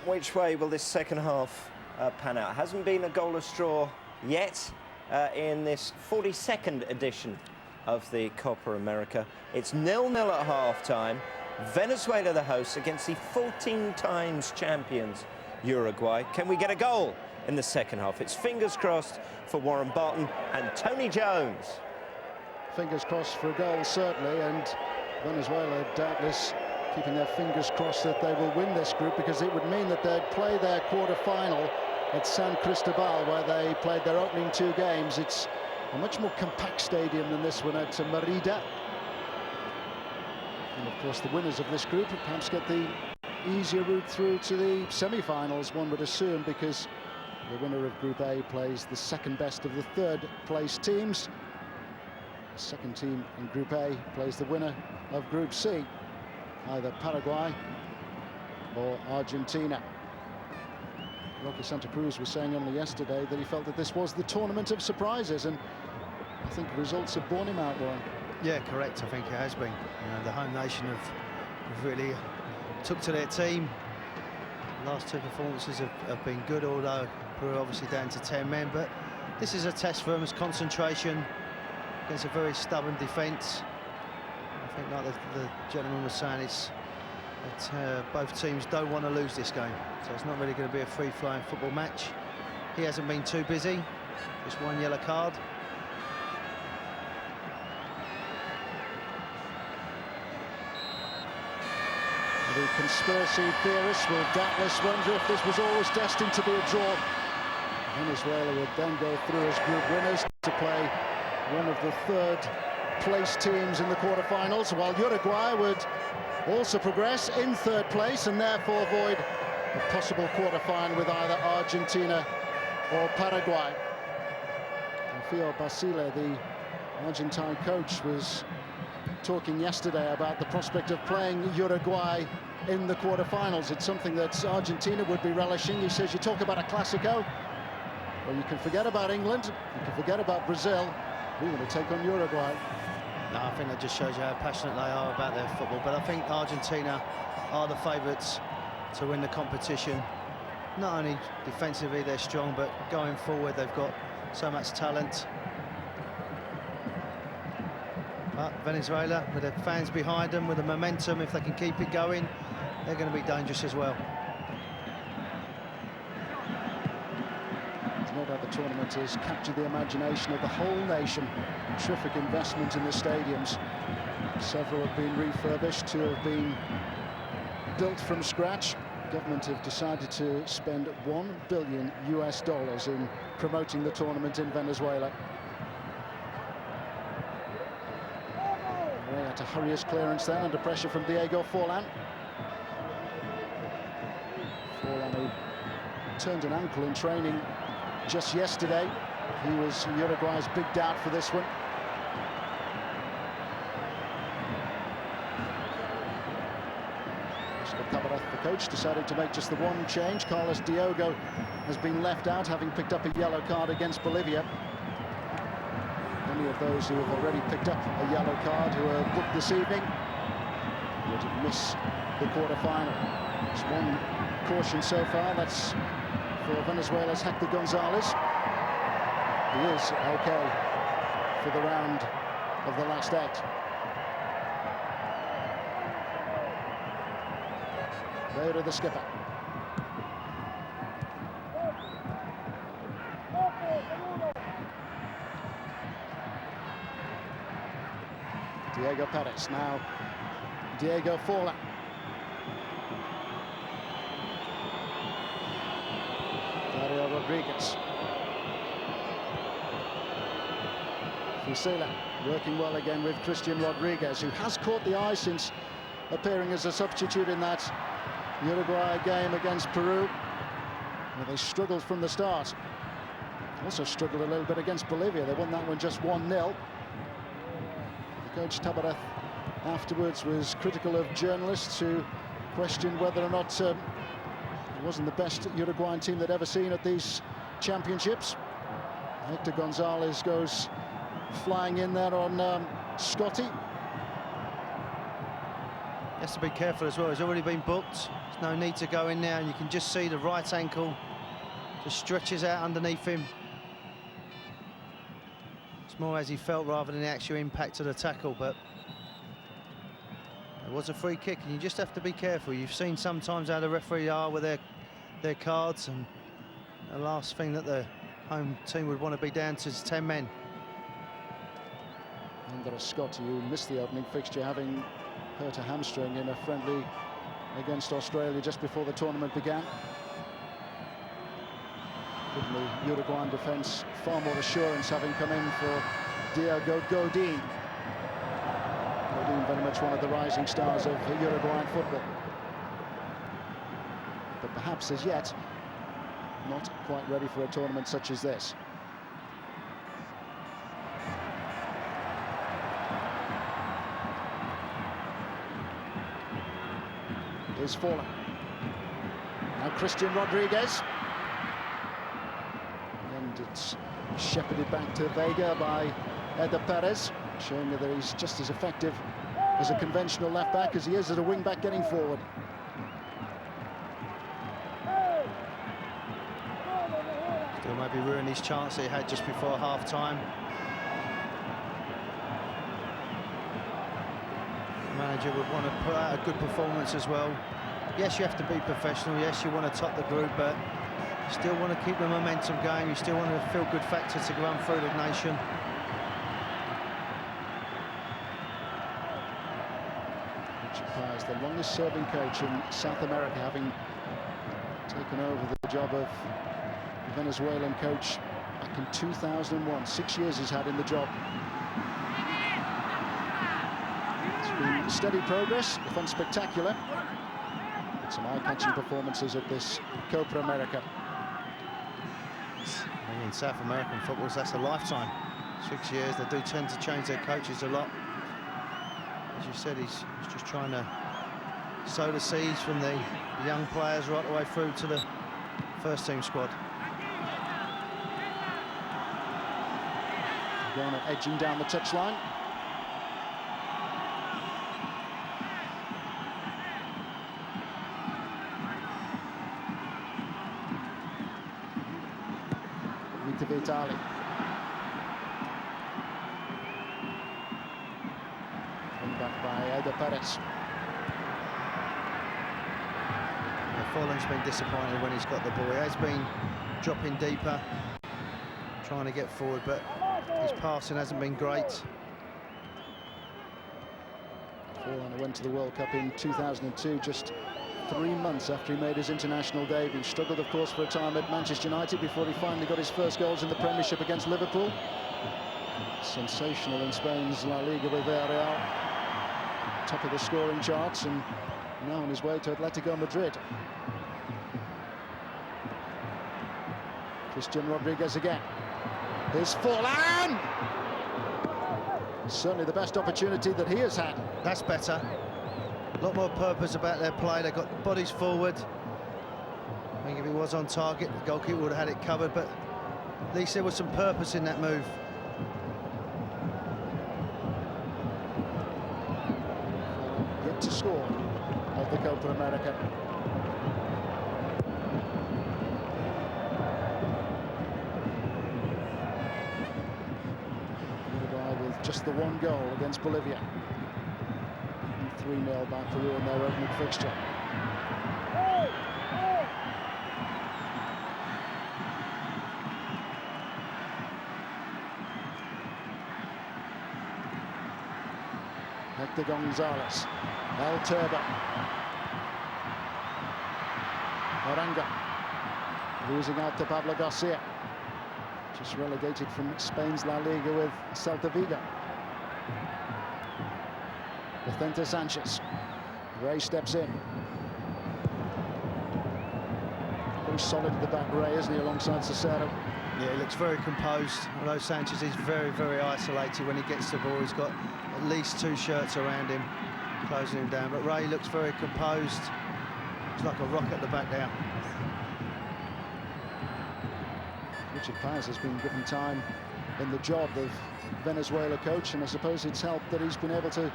which way will this second half pan out? Hasn't been a goalless draw yet in this 42nd edition of the Copa America. It's 0-0 at half-time. Venezuela the hosts against the 14 times champions Uruguay. Can we get a goal in the second half? It's fingers crossed for Warren Barton and Tony Jones. Fingers crossed for a goal, certainly, and Venezuela doubtless keeping their fingers crossed that they will win this group, because it would mean that they'd play their quarter-final at San Cristobal, where they played their opening 2 games. It's a much more compact stadium than this one at Merida. And of course the winners of this group would perhaps get the easier route through to the semi-finals, one would assume, because the winner of Group A plays the second best of the 3rd place teams. The second team in Group A plays the winner of Group C, either Paraguay or Argentina. Roque Santa Cruz was saying only yesterday that he felt that this was the tournament of surprises, and I think results have borne him out, Warren. Yeah, correct. I think it has been. You know, the home nation have really took to their team. The last 2 performances have been good, although we're obviously down to 10 men. But this is a test for them as concentration against a very stubborn defence. I think, like the gentleman was saying, it's that both teams don't want to lose this game. So it's not really going to be a free-flowing football match. He hasn't been too busy. Just 1 yellow card. The conspiracy theorists will doubtless wonder if this was always destined to be a draw. Venezuela would then go through as group winners to play one of the 3rd place teams in the quarterfinals, while Uruguay would also progress in 3rd place and therefore avoid a possible quarterfinal with either Argentina or Paraguay. And Fio Basile, the Argentine coach, was talking yesterday about the prospect of playing Uruguay in the quarterfinals. It's something that Argentina would be relishing. He says, you talk about a Classico, well, you can forget about England, you can forget about Brazil. We want to take on Uruguay. No, I think that just shows you how passionate they are about their football. But I think Argentina are the favourites to win the competition. Not only defensively they're strong, but going forward they've got so much talent. But Venezuela, with the fans behind them, with the momentum, if they can keep it going, they're going to be dangerous as well. no doubt the tournament has captured the imagination of the whole nation. Terrific investment in the stadiums. Several have been refurbished, 2 have been built from scratch. Government have decided to spend $1 billion in promoting the tournament in Venezuela. Ray had to hurry his clearance then, under pressure from Diego Forlan. Forlan, who turned an ankle in training just yesterday. He was Uruguay's big doubt for this one. The coach decided to make just the one change. Carlos Diogo has been left out, having picked up a yellow card against Bolivia. Many of those who have already picked up a yellow card, who are booked this evening, would have missed the quarter-final. There's one caution so far. That's for Venezuela's Hector Gonzalez. He is okay for the round of the last 8. There, the skipper. Diego Perez, now Diego Forlan. Dario Rodriguez. Fusela working well again with Christian Rodriguez, who has caught the eye since appearing as a substitute in that Uruguay game against Peru, where they struggled from the start. Also struggled a little bit against Bolivia. They won that one just 1-0. The coach Tabarez afterwards was critical of journalists who questioned whether or not it wasn't the best Uruguayan team they'd ever seen at these championships. Hector Gonzalez goes flying in there on Scotty. He has to be careful as well. He's already been booked. There's no need to go in now. You can just see the right ankle just stretches out underneath him. It's more as he felt rather than the actual impact of the tackle, but it was a free kick, and you just have to be careful. You've seen sometimes how the referee are with their cards, and the last thing that the home team would want to be down to is 10 men. Andres Scotty, who missed the opening fixture, having hurt a hamstring in a friendly against Australia just before the tournament began. Giving the Uruguayan defence far more assurance, having come in for Diego Godin. Godin, very much one of the rising stars of Uruguayan football. But perhaps as yet, not quite ready for a tournament such as this. Is Forlan. Now Christian Rodriguez. And it's shepherded back to Vega by Eder Perez, showing that he's just as effective as a conventional left-back as he is as a wing-back getting forward. Still maybe ruined his chance that he had just before half-time. Manager would want to put out a good performance as well. Yes, you have to be professional. Yes, you want to top the group, but you still want to keep the momentum going. You still want a feel-good factor to run through the nation. Richard Pires, the longest-serving coach in South America, having taken over the job of the Venezuelan coach back in 2001. 6 years he's had in the job. Steady progress, if unspectacular. Some eye-catching performances at this Copa America. In South American footballs, that's a lifetime. 6 years. They do tend to change their coaches a lot. As you said, he's just trying to sow the seeds from the young players right the way through to the first-team squad. Ghana edging down the touchline. Vitali. And back by Eder Perez. Forlan's been disappointed when he's got the ball. He has been dropping deeper. trying to get forward, but his passing hasn't been great. Forlan went to the World Cup in 2002, just 3 months after he made his international debut. Struggled, of course, for a time at Manchester United before he finally got his first goals in the Premiership against Liverpool. Sensational in Spain's La Liga with Villarreal, top of the scoring charts, and now on his way to Atletico Madrid. Christian Rodriguez again. Here's Forlan! Certainly the best opportunity that he has had. That's better. A lot more purpose about their play. They've got bodies forward. I think if he was on target, the goalkeeper would have had it covered, but at least there was some purpose in that move. Yet to score at the Copa America. Uruguay with just the 1 goal against Bolivia. 3-0 by Peru in their opening fixture. Hector Gonzalez, El Turbo, Oranga, losing out to Pablo Garcia, just relegated from Spain's La Liga with Celta Vigo. Vicente Sanchez, Ray steps in. Very solid at the back, Ray, isn't he, alongside Cicero? Yeah, he looks very composed, although Sanchez is very, very isolated when he gets the ball. He's got at least 2 shirts around him, closing him down. But Ray looks very composed. He's like a rock at the back there. Richard Paz has been given time in the job of Venezuela coach, and I suppose it's helped that he's been able to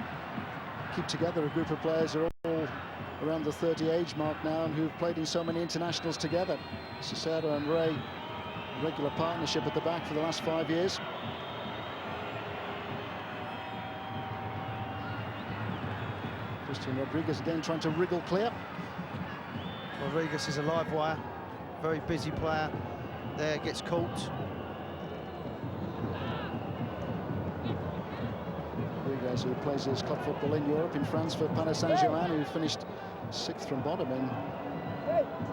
keep together a group of players who are all around the 30 age mark now and who've played in so many internationals together. Cicero and Ray, regular partnership at the back for the last 5 years. Christian Rodriguez again trying to wriggle clear. Rodriguez is a live wire, very busy player. There, gets caught. Rodriguez, who plays his club football in Europe, in France for Paris Saint-Germain, who finished 6th from bottom in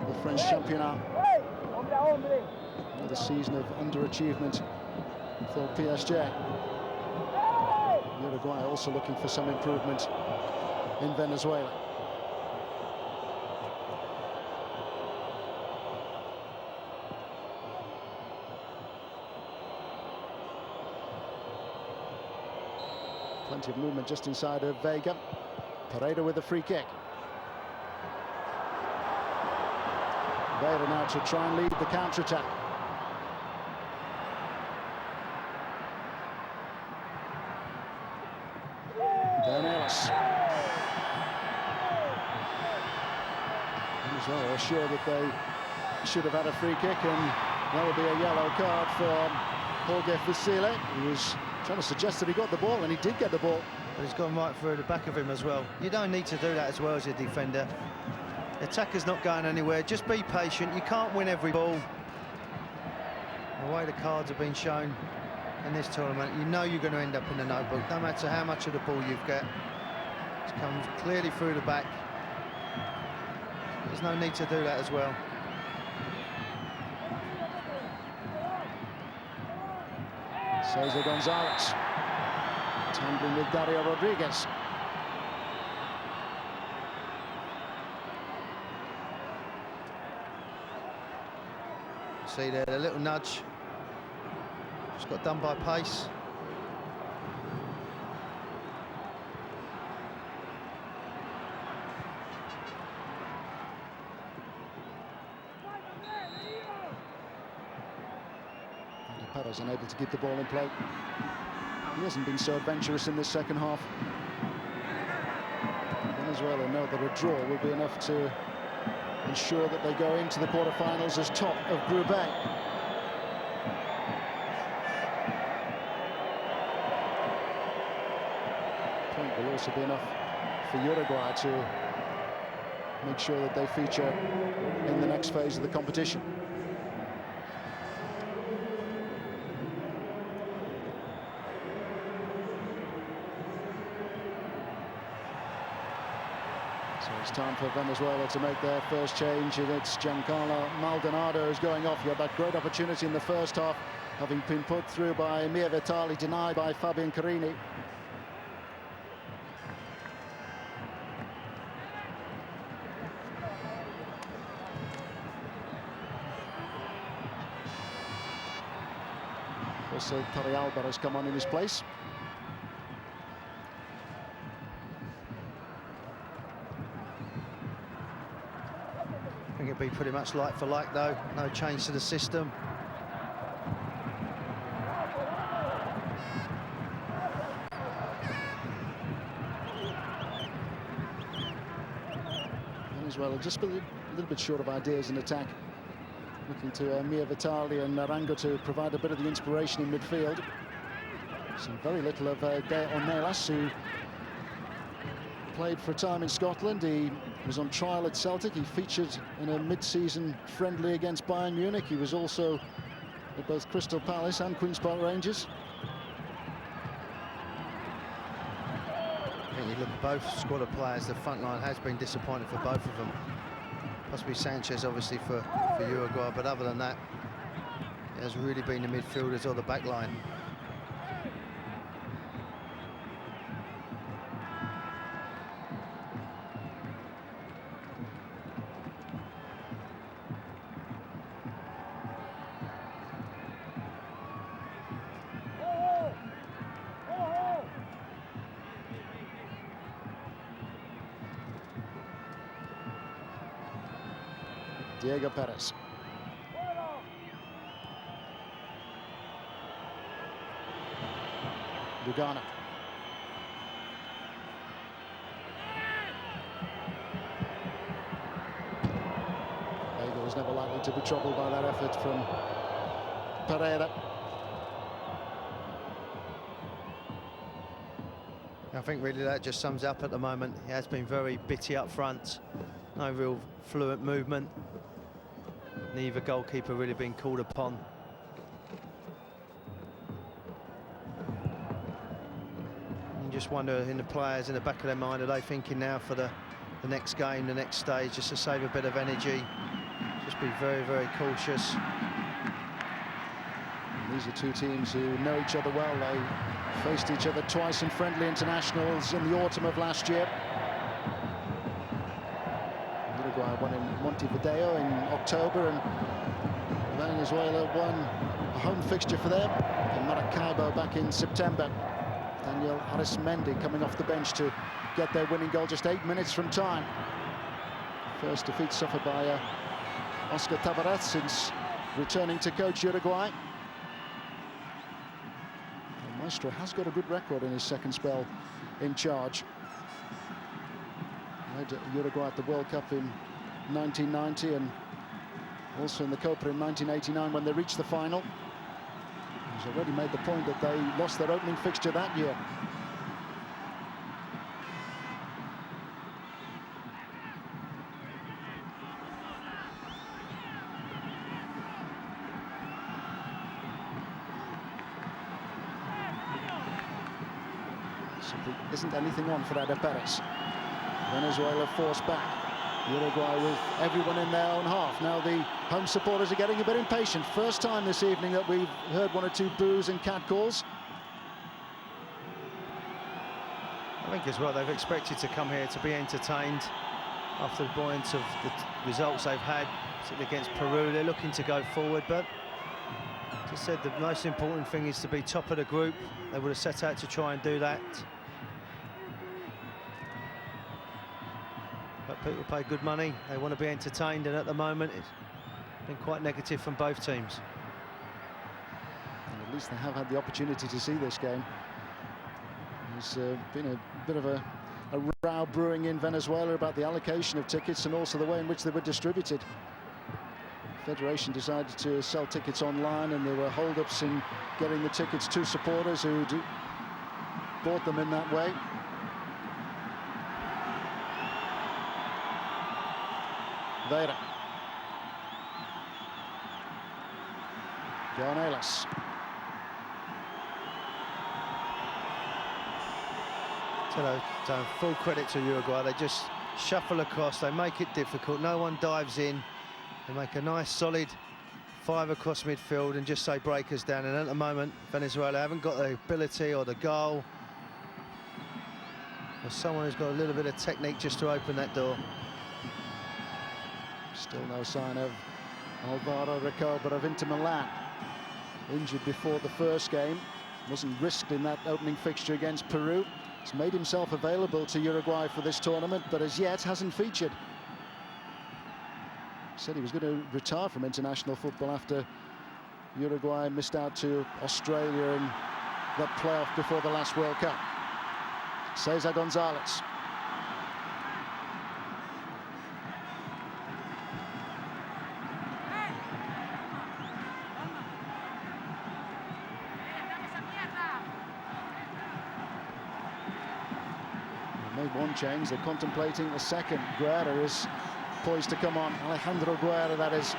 the French Championnat. Another season of underachievement for PSG. Uruguay also looking for some improvement in Venezuela. Plenty of movement just inside of Vega. Pereira with a free kick. Vega now to try and lead the counter-attack. Ellis. Venezuela are sure that they should have had a free kick, and that would be a yellow card for Jorge Fusile. He was trying to suggest that he got the ball, and he did get the ball. But he's gone right through the back of him as well. You don't need to do that as well as a defender. The attacker's not going anywhere. Just be patient. You can't win every ball. The way the cards have been shown in this tournament, you know you're going to end up in the notebook, no matter how much of the ball you've got. It comes clearly through the back. There's no need to do that as well. Cesar Gonzalez tangling with Dario Rodriguez. See there, a little nudge. Just got done by pace. Perez unable to keep the ball in play. He hasn't been so adventurous in this second half. Venezuela know that a draw will be enough to ensure that they go into the quarterfinals as top of Group A. Point will also be enough for Uruguay to make sure that they feature in the next phase of the competition. It's time for Venezuela to make their first change, and it's Giancarlo Maldonado who's going off. You had that great opportunity in the first half, having been put through by Mir Vitali, denied by Fabian Carini. Also, Torrealba has come on in his place. I think it'd be pretty much like for like, though. No change to the system. Venezuela just a little bit short of ideas in attack. Looking to Mir Vitali and Naranjo to provide a bit of the inspiration in midfield. Some very little of De Ornelas, who played for a time in Scotland. He was on trial at Celtic. He featured in a mid-season friendly against Bayern Munich. He was also at both Crystal Palace and Queen's Park Rangers. I think you look at both squad of players, the front line has been disappointing for both of them. Possibly Sanchez, obviously, for Uruguay, but other than that, it has really been the midfielders or the back line. Diego Perez. Lugano. Vega was never likely to be troubled by that effort from Pereira. I think really that just sums up at the moment. He has been very bitty up front. No real fluent movement. Neither goalkeeper really been called upon. You just wonder in the players in the back of their mind, are they thinking now for the next game, the next stage, just to save a bit of energy, just be very, very cautious. And these are two teams who know each other well. They faced each other twice in friendly internationals in the autumn of last year. Uruguay won in Montevideo in October, and Venezuela won a home fixture for them in Maracaibo back in September. Daniel Arismendi coming off the bench to get their winning goal just 8 minutes from time. First defeat suffered by Oscar Tabaret since returning to coach Uruguay. The Maestro has got a good record in his second spell in charge. Led Uruguay at the World Cup in 1990 and also in the Copa in 1989 when they reached the final. He's already made the point that they lost their opening fixture that year. Simply isn't anything on for Eder Perez. Venezuela forced back. Uruguay with everyone in their own half. Now the home supporters are getting a bit impatient. First time this evening that we've heard one or two boos and catcalls. I think as well they've expected to come here to be entertained after the buoyance of the results they've had, particularly against Peru. They're looking to go forward, but as I said, the most important thing is to be top of the group. They would have set out to try and do that. But people pay good money, they want to be entertained, and at the moment it's been quite negative from both teams. And at least they have had the opportunity to see this game. There's been a bit of a row brewing in Venezuela about the allocation of tickets and also the way in which they were distributed. The Federation decided to sell tickets online, and there were hold-ups in getting the tickets to supporters who bought them in that way. Vera. Ornelas. So full credit to Uruguay. They just shuffle across, they make it difficult, no one dives in. They make a nice solid 5 across midfield and just say breakers down, and at the moment Venezuela haven't got the ability or the goal or someone who's got a little bit of technique just to open that door. Still no sign of Alvaro Recoba of Inter Milan. Injured before the first game, wasn't risked in that opening fixture against Peru. He's made himself available to Uruguay for this tournament, but as yet hasn't featured. Said he was going to retire from international football after Uruguay missed out to Australia in that playoff before the last World Cup. Cesar Gonzalez. They made one change, they're contemplating a second. Guerra is poised to come on. Alejandro Guerra, that is.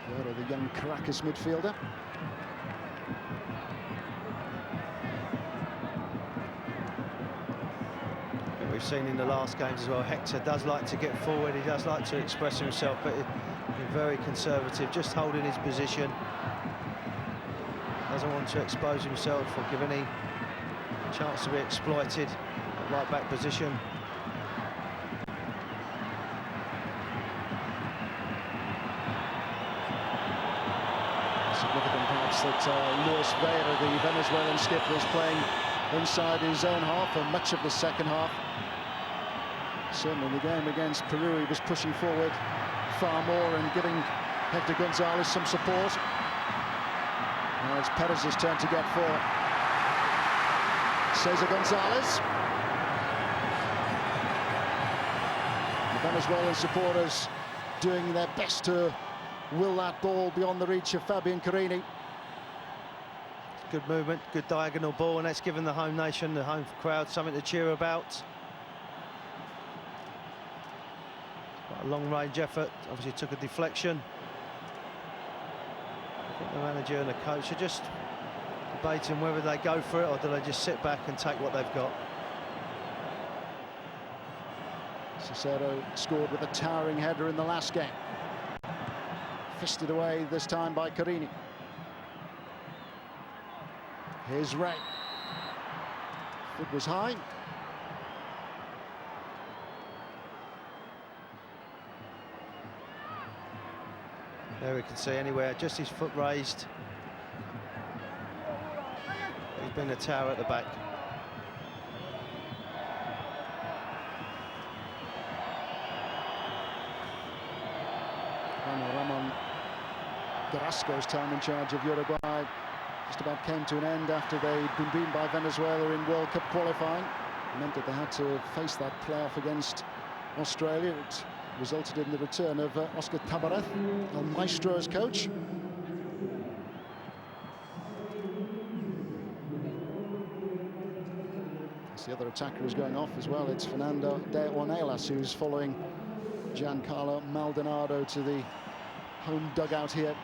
Guerra, the young Caracas midfielder. We've seen in the last games as well, Hector does like to get forward, he does like to express himself, but he's very conservative, just holding his position. Doesn't want to expose himself or give any chance to be exploited at right back position. Significant perhaps that Luis Vieira, the Venezuelan skipper, is playing inside his own half for much of the second half. Certainly in the game against Peru, he was pushing forward far more and giving Hector Gonzalez some support. Now it's Perez's turn to get forward. Cesar Gonzalez. The Venezuelan supporters doing their best to will that ball beyond the reach of Fabian Carini. Good movement, good diagonal ball, and that's given the home nation, the home crowd, something to cheer about. Quite a long-range effort, obviously took a deflection. I think the manager and the coach are just debating whether they go for it or do they just sit back and take what they've got. Cicero scored with a towering header in the last game. Fisted away this time by Carini. Here's Ray. Foot was high. There we can see anywhere, just his foot raised. He's been a tower at the back. Ramon Carrasco's time in charge of Uruguay just about came to an end after they'd been beaten by Venezuela in World Cup qualifying. It meant that they had to face that playoff against Australia. It resulted in the return of Oscar Tabarez, El Maestro, as coach. As the other attacker is going off as well, it's Fernando de Ornelas who's following Giancarlo Maldonado to the home dugout here.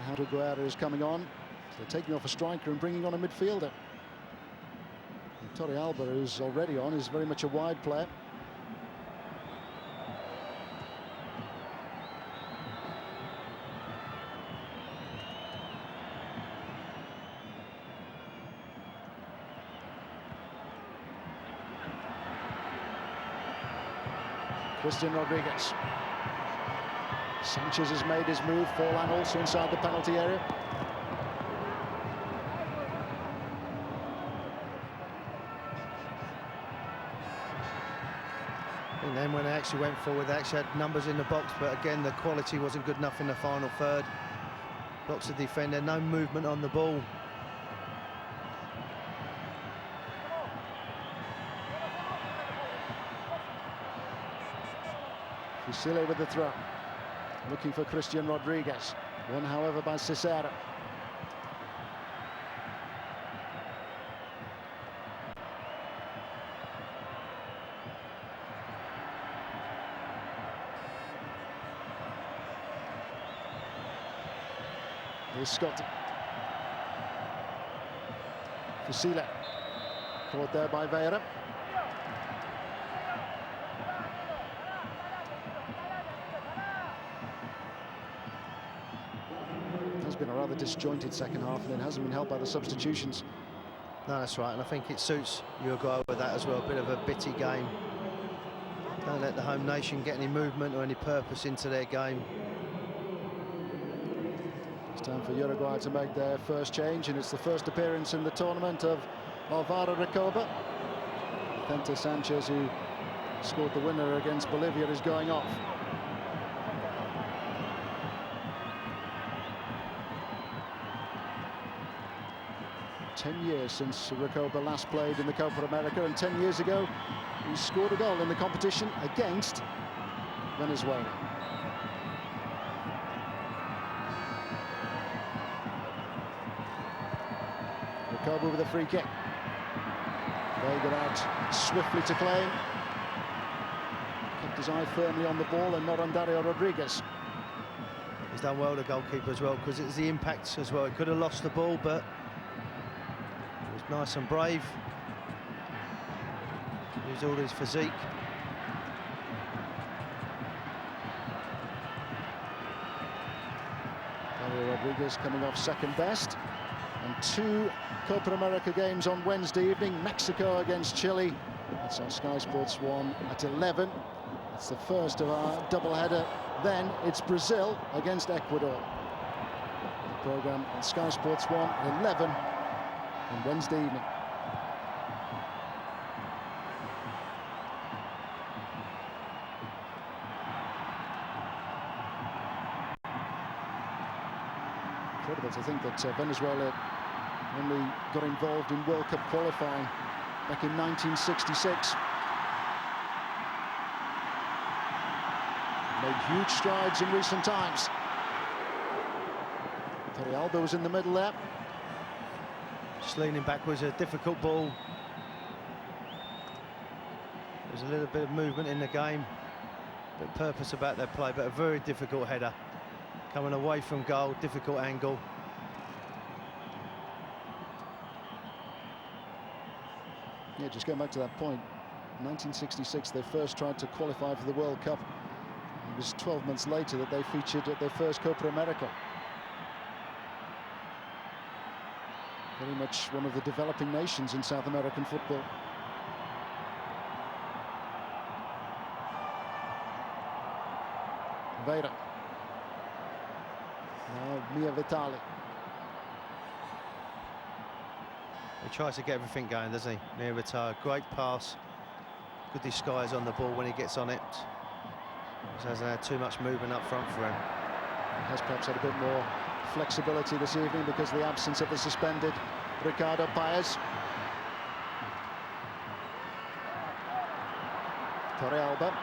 Alejandro Guerra is coming on. So they're taking off a striker and bringing on a midfielder. And Torre Alba, who's already on, is very much a wide player. Christian Rodriguez. Sanchez has made his move. Forlan also inside the penalty area. And then when they actually went forward, they actually had numbers in the box, but again, the quality wasn't good enough in the final third. Blocks the defender, no movement on the ball. Fusile with the throw. Looking for Christian Rodriguez. Won, however, by Cicero. Here's Scott. Fusile. Caught there by Vieira. It has been a rather disjointed second half, and it hasn't been helped by the substitutions. No, that's right, and I think it suits Uruguay with that as well. A bit of a bitty game. Don't let the home nation get any movement or any purpose into their game. It's time for Uruguay to make their first change, and it's the first appearance in the tournament of Alvaro Recoba. Vicente Sanchez, who scored the winner against Bolivia, is going off. Ten years since Recoba last played in the Copa America, and 10 years ago he scored a goal in the competition against Venezuela. Recoba with a free kick. Vega out swiftly to claim. Kept his eye firmly on the ball and not on Dario Rodriguez. He's done well, the goalkeeper, as well, because it's the impact as well. He could have lost the ball, but he was nice and brave. Used all his physique. Dario Rodriguez coming off second best. And 2 Copa America games on Wednesday evening. Mexico against Chile. That's on Sky Sports 1 at 11. It's the first of our doubleheader. Then it's Brazil against Ecuador. The programme on Sky Sports 1 at 11 on Wednesday evening. Incredible to think that Venezuela only got involved in World Cup qualifying back in 1966. Made huge strides in recent times. Torrealba was in the middle there. Just leaning back was a difficult ball. There's a little bit of movement in the game, a bit of purpose about their play, but a very difficult header. Coming away from goal, difficult angle. Yeah, just going back to that point, 1966 they first tried to qualify for the World Cup. It was 12 months later that they featured at their first Copa America. Very much one of the developing nations in South American football. Vieira. Now Mia Vitali. He tries to get everything going, doesn't he? Mia Vitali, great pass. Good disguise on the ball when he gets on it. Just hasn't had too much movement up front for him. He has perhaps had a bit more flexibility this evening because of the absence of the suspended Ricardo Paez. Torrealba.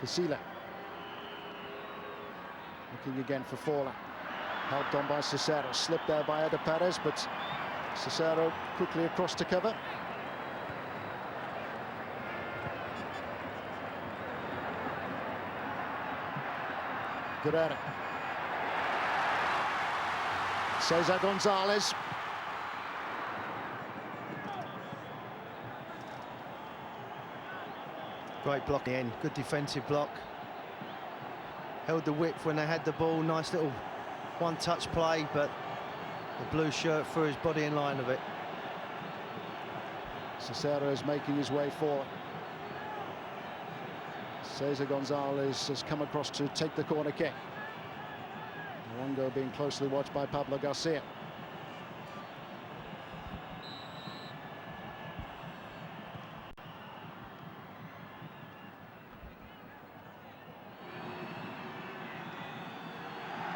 Fusile. Looking again for Fowler. Helped on by Cicero. Slipped there by Eder Perez, but Cicero quickly across to cover. Guerrero. Cesar Gonzalez. Great block in the end, good defensive block. Held the width when they had the ball, nice little one-touch play, but the blue shirt threw his body in line of it. Cicero is making his way forward. Cesar Gonzalez has come across to take the corner kick. Morongo being closely watched by Pablo Garcia.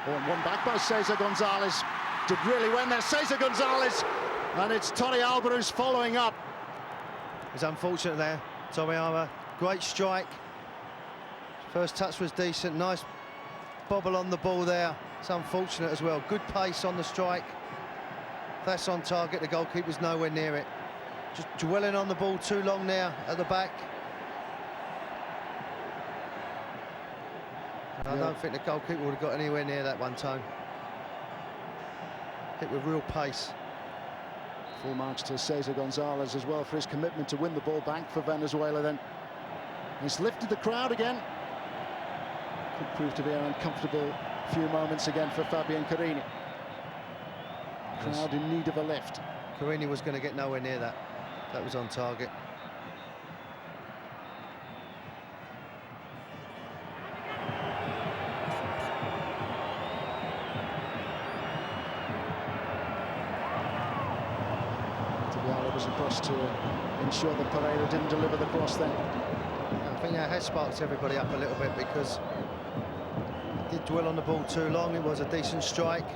Oh, and one back by Cesar Gonzalez. Did really well there, Cesar Gonzalez, and it's Torrealba who's following up. It was unfortunate there, Torrealba. Great strike. First touch was decent, nice bobble on the ball there. It's unfortunate as well. Good pace on the strike. That's on target. The goalkeeper's nowhere near it. Just dwelling on the ball too long there at the back. I don't think the goalkeeper would have got anywhere near that one, Tone. Hit with real pace. Full marks to Cesar Gonzalez as well for his commitment to win the ball back for Venezuela then. He's lifted the crowd again. Could prove to be an uncomfortable few moments again for Fabian Carini. Crowd in need of a lift. Carini was going to get nowhere near that. That was on target. Was across to ensure that Pereira didn't deliver the cross then. I think that has sparked everybody up a little bit because it did dwell on the ball too long. It was a decent strike.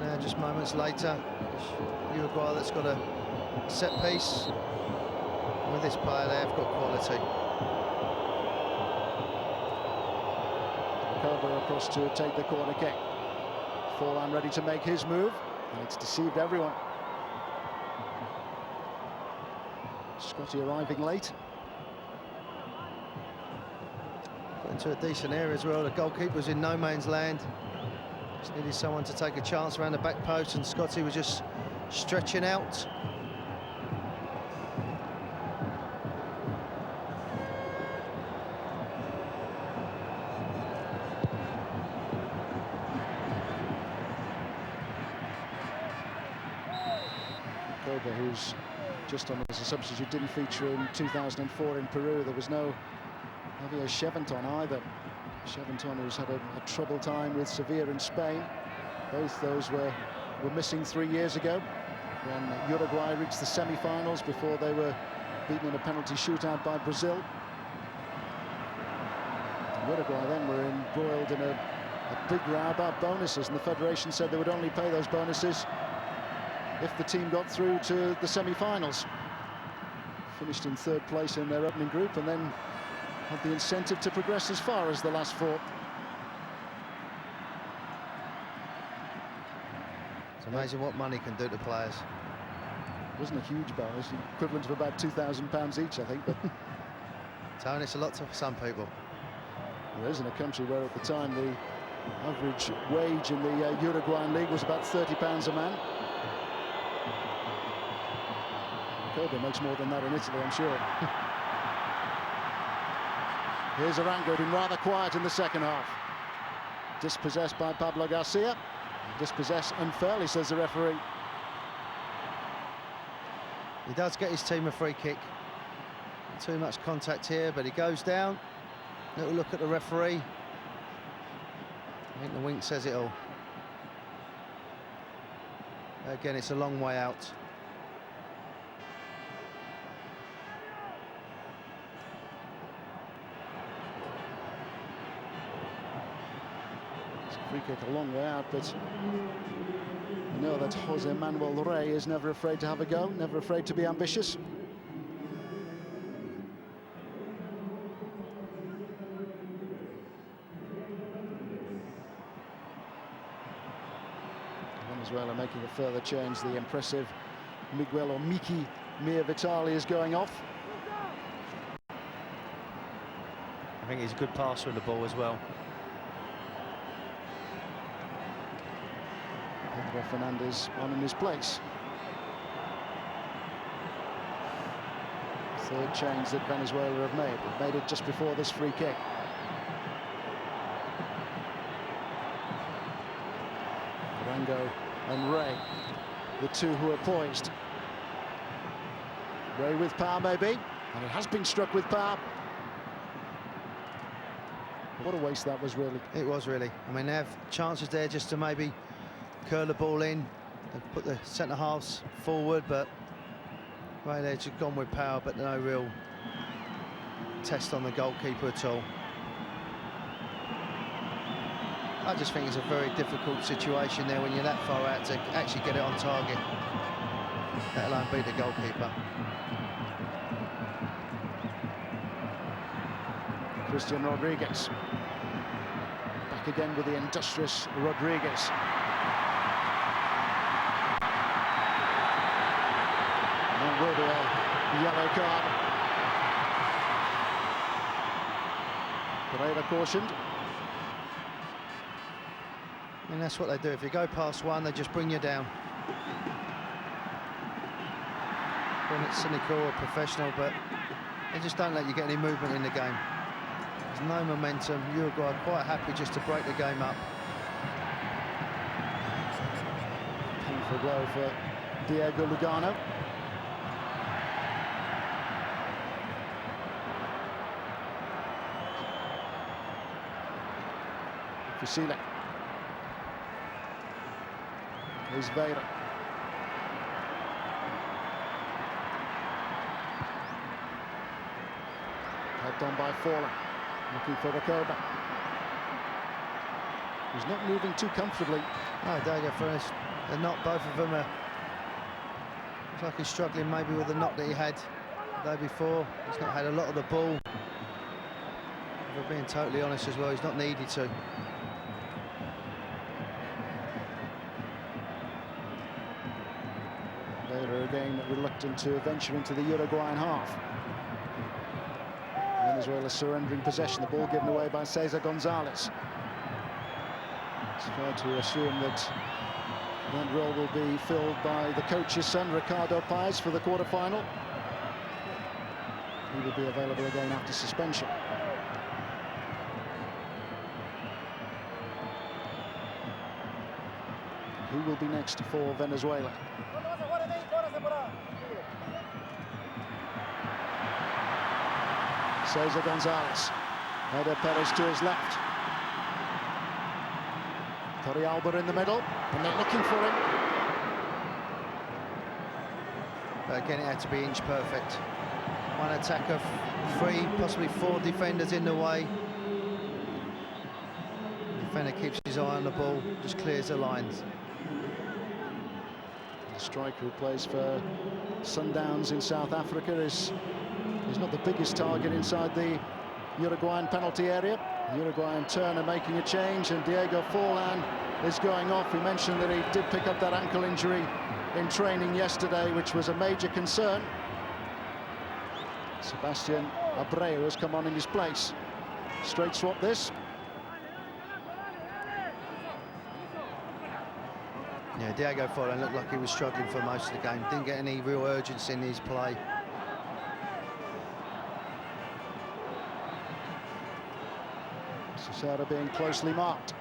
Now just moments later, Uruguay that's got a set piece. With this player, they have got quality. Copa across to take the corner kick. Forlan ready to make his move, and it's deceived everyone. Scotty arriving late. Got into a decent area as well. The goalkeeper's in no man's land. Just needed someone to take a chance around the back post, and Scotty was just stretching out. Copa, who's just on as a substitute, didn't feature in 2004 in Peru. There was no Javier Cheventon either. Cheventon, who's had a troubled time with Sevilla in Spain. Both those were missing 3 years ago when Uruguay reached the semi-finals before they were beaten in a penalty shootout by Brazil. Uruguay then were embroiled in a big row about bonuses, and the federation said they would only pay those bonuses if the team got through to the semi-finals. Finished in third place in their opening group and then had the incentive to progress as far as the last four. It's amazing what money can do to players. It wasn't a huge bonus, equivalent of about £2,000 each, I think. But Tony, it's a lot to some people. There is in a country where at the time the average wage in the Uruguayan league was about £30 a man. Copa makes more than that in Italy, I'm sure. Here's Arango, been rather quiet in the second half. Dispossessed by Pablo Garcia. Dispossessed unfairly, says the referee. He does get his team a free kick. Too much contact here, but he goes down. Little look at the referee. I think the wink says it all. Again, it's a long way out. Free kick a long way out, but you know that Jose Manuel Rey is never afraid to have a go, never afraid to be ambitious. Venezuela making a further change. The impressive Miguel or Miki Mir Vitali is going off. I think he's a good passer of the ball as well. Pedro Fernandez on in his place. Third change that Venezuela have made. They've made it just before this free kick. Arango and Rey, the two who are poised. Rey with power maybe, and it has been struck with power. What a waste that was, really. It was, really. I mean, they have chances there just to maybe curl the ball in. They've put the centre halves forward, but right, they've just gone with power, but no real test on the goalkeeper at all. I just think it's a very difficult situation there when you're that far out to actually get it on target, let alone beat the goalkeeper. Christian Rodriguez. back again with the industrious Rodriguez. And there will be a yellow card. Pereira cautioned. I mean, that's what they do. If you go past one, they just bring you down. When it's cynical or professional, but they just don't let you get any movement in the game. There's no momentum. Uruguay are quite happy just to break the game up. Painful blow for Diego Lugano. Fusile. Here's Veira. Helped on by Fowler. Looking for Recoba. He's not moving too comfortably. No, Diego Fernandez, they're not, both of them are. Looks like he's struggling maybe with the knock that he had the day before. He's not had a lot of the ball. If we're being totally honest as well, he's not needed to. Veira again reluctant to venture into the Uruguayan half. Venezuela surrendering possession, the ball given away by Cesar Gonzalez. It's fair to assume that that role will be filled by the coach's son, Ricardo Paez, for the quarter-final. He will be available again after suspension. Who will be next for Venezuela? Cesar Gonzalez. Eder Perez to his left. Torrealba in the middle, and they're looking for him. But again, it had to be inch perfect. One attacker, three, possibly four defenders in the way. The defender keeps his eye on the ball, just clears the lines. The striker who plays for Sundowns in South Africa is not the biggest target inside the Uruguayan penalty area. The Uruguayan turner making a change, and Diego Forlan is going off. We mentioned that he did pick up that ankle injury in training yesterday, which was a major concern. Sebastian Abreu has come on in his place. Straight swap this. Yeah, Diego Forlan looked like he was struggling for most of the game. Didn't get any real urgency in his play. Cesaro being closely marked.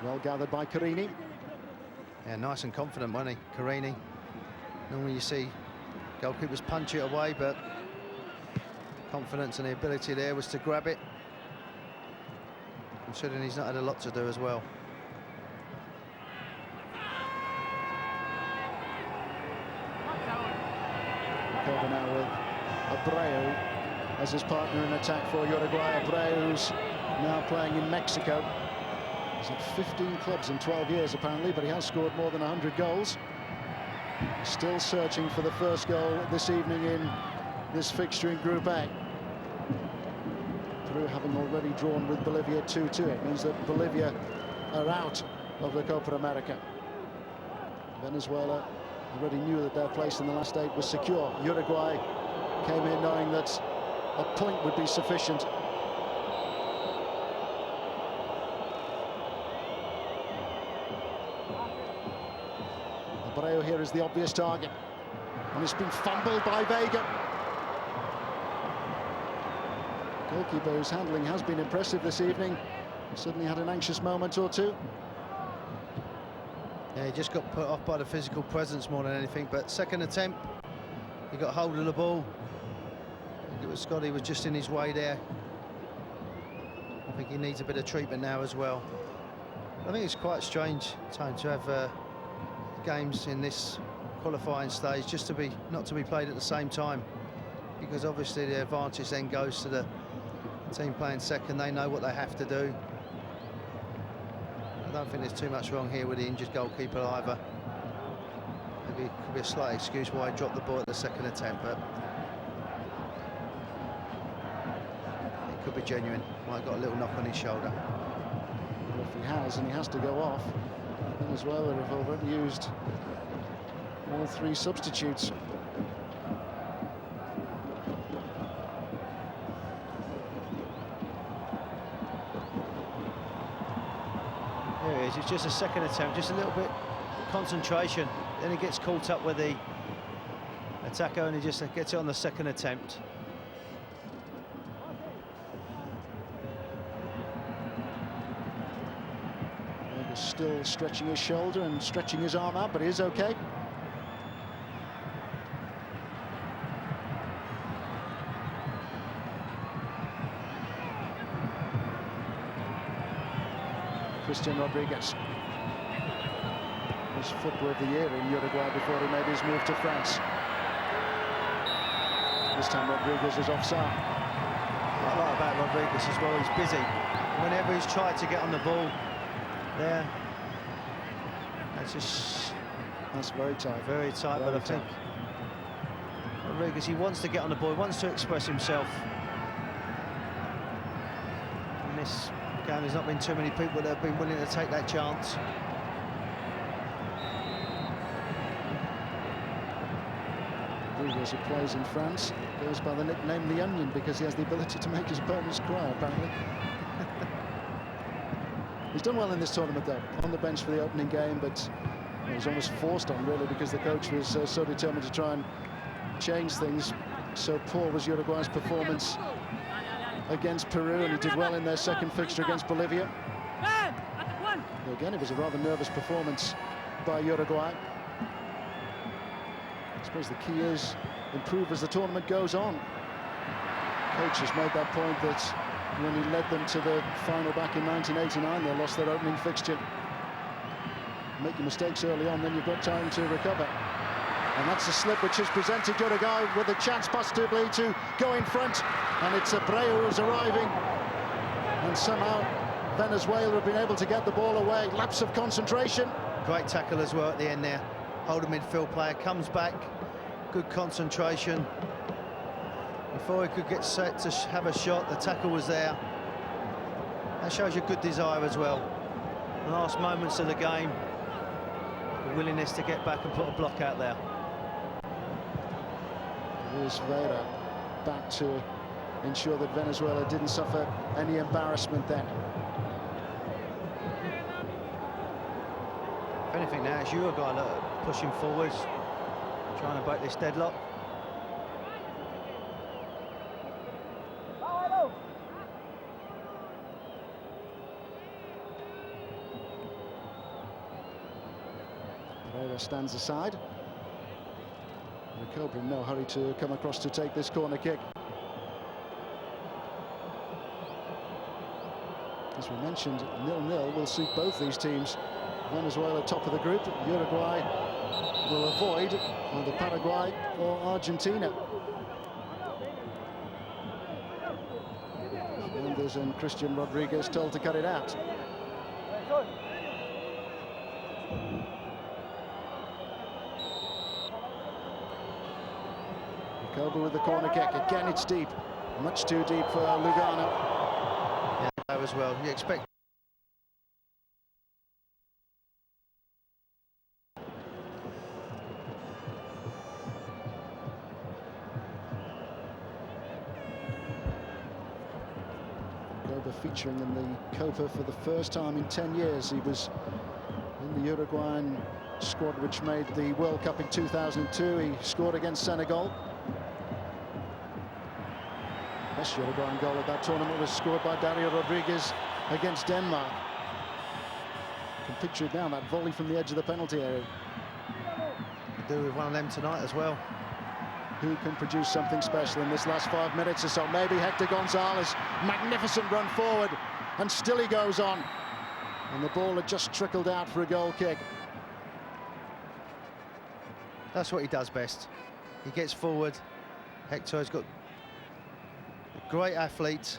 Well gathered by Carini. Yeah, nice and confident, wasn't he, Carini? Normally you see goalkeepers punch it away, but confidence and the ability there was to grab it. Considering he's not had a lot to do as well. Copa now with Abreu as his partner in attack for Uruguay. Abreu, who's now playing in Mexico. He's had 15 clubs in 12 years apparently, but he has scored more than 100 goals. He's still searching for the first goal this evening in this fixture in Group A. Peru having already drawn with Bolivia 2-2. It means that Bolivia are out of the Copa America. Venezuela already knew that their place in the last 8 was secure. Uruguay came in knowing that a point would be sufficient. Abreu here is the obvious target, and it's been fumbled by Vega. Goalkeeper whose handling has been impressive this evening. He suddenly had an anxious moment or two. Yeah, he just got put off by the physical presence more than anything, but second attempt, he got hold of the ball. I think it was Scotty was just in his way there. I think he needs a bit of treatment now as well. I think it's quite strange time to have games in this qualifying stage just to be not to be played at the same time, because obviously the advantage then goes to the team playing second. They know what they have to do. I don't think there's too much wrong here with the injured goalkeeper either. Maybe it could be a slight excuse why he dropped the ball at the second attempt, but it could be genuine. Might have got a little knock on his shoulder. Well, if he has, and he has to go off, Venezuela have already used all 3 substitutes. There he is. It's just a second attempt, just a little bit concentration. Then he gets caught up with the attacker, and he just gets it on the second attempt. He's still stretching his shoulder and stretching his arm out, but he is okay. Christian Rodriguez, his footballer of the year in Uruguay before he made his move to France. This time Rodriguez is offside. What I like about Rodriguez as well, he's busy. Whenever he's tried to get on the ball, there, that's very tight. Very tight, but I think Rodriguez, he wants to get on the ball, he wants to express himself. In this game, there's not been too many people that have been willing to take that chance. Rodriguez, who plays in France, goes by the nickname The Onion because he has the ability to make his opponents cry, apparently. He's done well in this tournament, though, on the bench for the opening game, but he's almost forced on, really, because the coach was so determined to try and change things. So poor was Uruguay's performance against Peru, and he did well in their second fixture against Bolivia. Again, it was a rather nervous performance by Uruguay. I suppose the key is improve as the tournament goes on. Coach has made that point that when he led them to the final back in 1989, they lost their opening fixture. Make your mistakes early on, then you've got time to recover. And that's a slip which has presented Uruguay with a chance possibly to go in front. And it's Abreu who's arriving. And somehow Venezuela have been able to get the ball away. Lapse of concentration. Great tackle as well at the end there. Hold a midfield player, comes back. Good concentration. Before he could get set to have a shot, the tackle was there. That shows you good desire as well. The last moments of the game, the willingness to get back and put a block out there. Here's Vera back to ensure that Venezuela didn't suffer any embarrassment then. If anything now, it's Uruguay that are pushing forwards, trying to break this deadlock. Pereira stands aside. Cobra in no hurry to come across to take this corner kick. As we mentioned, 0-0 will suit both these teams. Venezuela top of the group. Uruguay will avoid either Paraguay or Argentina. Fernandez and Christian Rodriguez told to cut it out. Coba with the corner kick. Again, it's deep. Much too deep for Lugano. Yeah, that as well. You expect. Coba featuring in the Copa for the first time in 10 years. He was in the Uruguayan squad which made the World Cup in 2002. He scored against Senegal. Best Uruguayan goal at that tournament was scored by Dario Rodriguez against Denmark. You can picture it now, that volley from the edge of the penalty area. Could do with one of them tonight as well. Who can produce something special in this last 5 minutes or so? Maybe Hector Gonzalez. Magnificent run forward, and still he goes on. And the ball had just trickled out for a goal kick. That's what he does best. He gets forward. Hector's got a great athlete.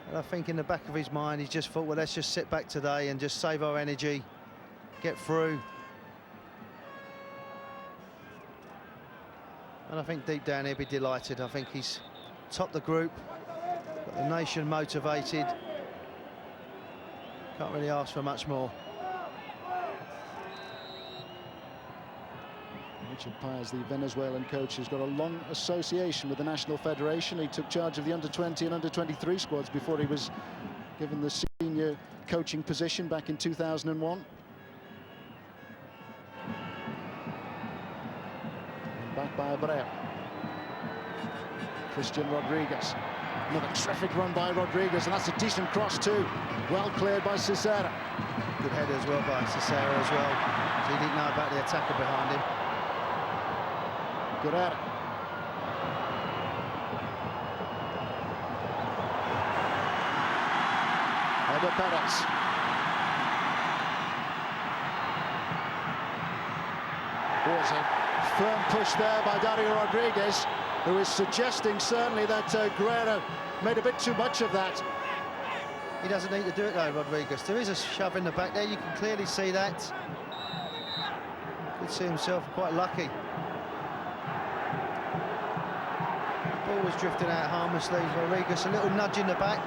And I think in the back of his mind, he's just thought, well, let's just sit back today and just save our energy, get through. And I think deep down he'll be delighted. I think he's topped the group, got the nation motivated. Can't really ask for much more. Richard Paez, the Venezuelan coach, has got a long association with the National Federation. He took charge of the under-20 and under-23 squads before he was given the senior coaching position back in 2001. And back by Abreu. Christian Rodriguez. Another terrific run by Rodriguez, and that's a decent cross too. Well cleared by Cicera. Good header as well by Cicera as well. So he didn't know about the attacker behind him. Good at it. Eder Perez. Was a firm push there by Dario Rodriguez, who is suggesting certainly that Guerrero made a bit too much of that. He doesn't need to do it though, Rodriguez. There is a shove in the back there, you can clearly see that. Could see himself quite lucky. The ball was drifting out harmlessly. Rodriguez, a little nudge in the back.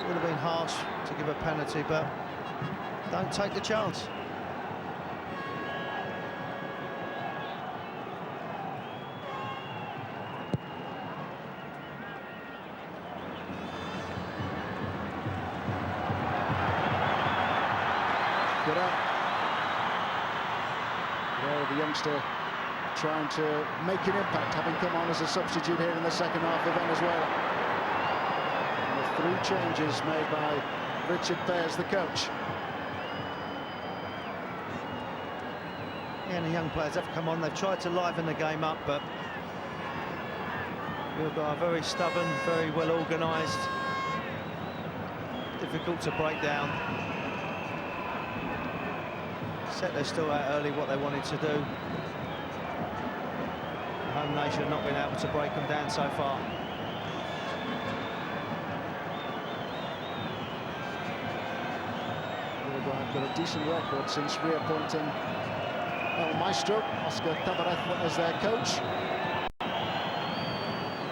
Would have been harsh to give a penalty, but don't take the chance. The youngster trying to make an impact, having come on as a substitute here in the second half of Venezuela. And the 3 changes made by Richard Paez, the coach. Yeah, and the young players have come on. They've tried to liven the game up, but Uruguay are very stubborn, very well organised. Difficult to break down. They're still out early what they wanted to do. The home nation not been able to break them down so far. Uruguay have got a decent record since reappointing El Maestro, Oscar Tabarez, as their coach.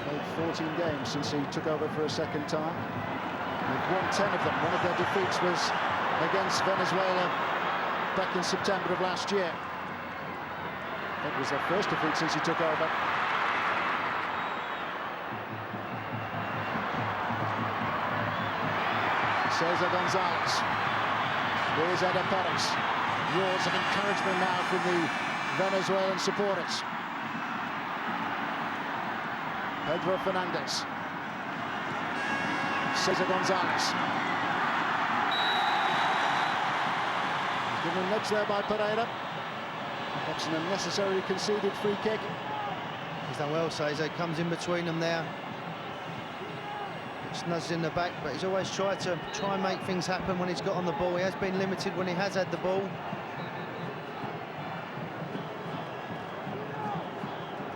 Played 14 games since he took over for a second time. They've won 10 of them. One of their defeats was against Venezuela back in September of last year. That was their first defeat since he took over. Cesar Gonzalez. Here's Eder Perez. Roars of encouragement now from the Venezuelan supporters. Pedro Fernandez. Cesar Gonzalez. Given a nudge there by Pereira. That's an unnecessarily conceded free kick. He's done well, Cesar. Comes in between them there. Just nudged in the back, but he's always tried to and make things happen when he's got on the ball. He has been limited when he has had the ball.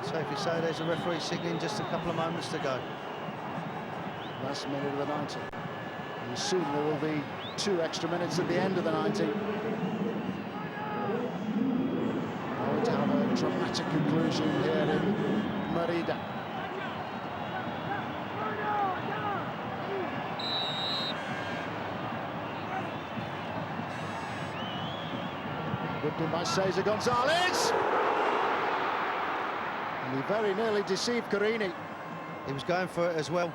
So if you say there's a referee signalling just a couple of moments to go. Last minute of the 90. And soon there will be 2 extra minutes at the end of the 90. To have a dramatic conclusion here in Merida. Whipped in by Cesar Gonzalez! And he very nearly deceived Carini. He was going for it as well.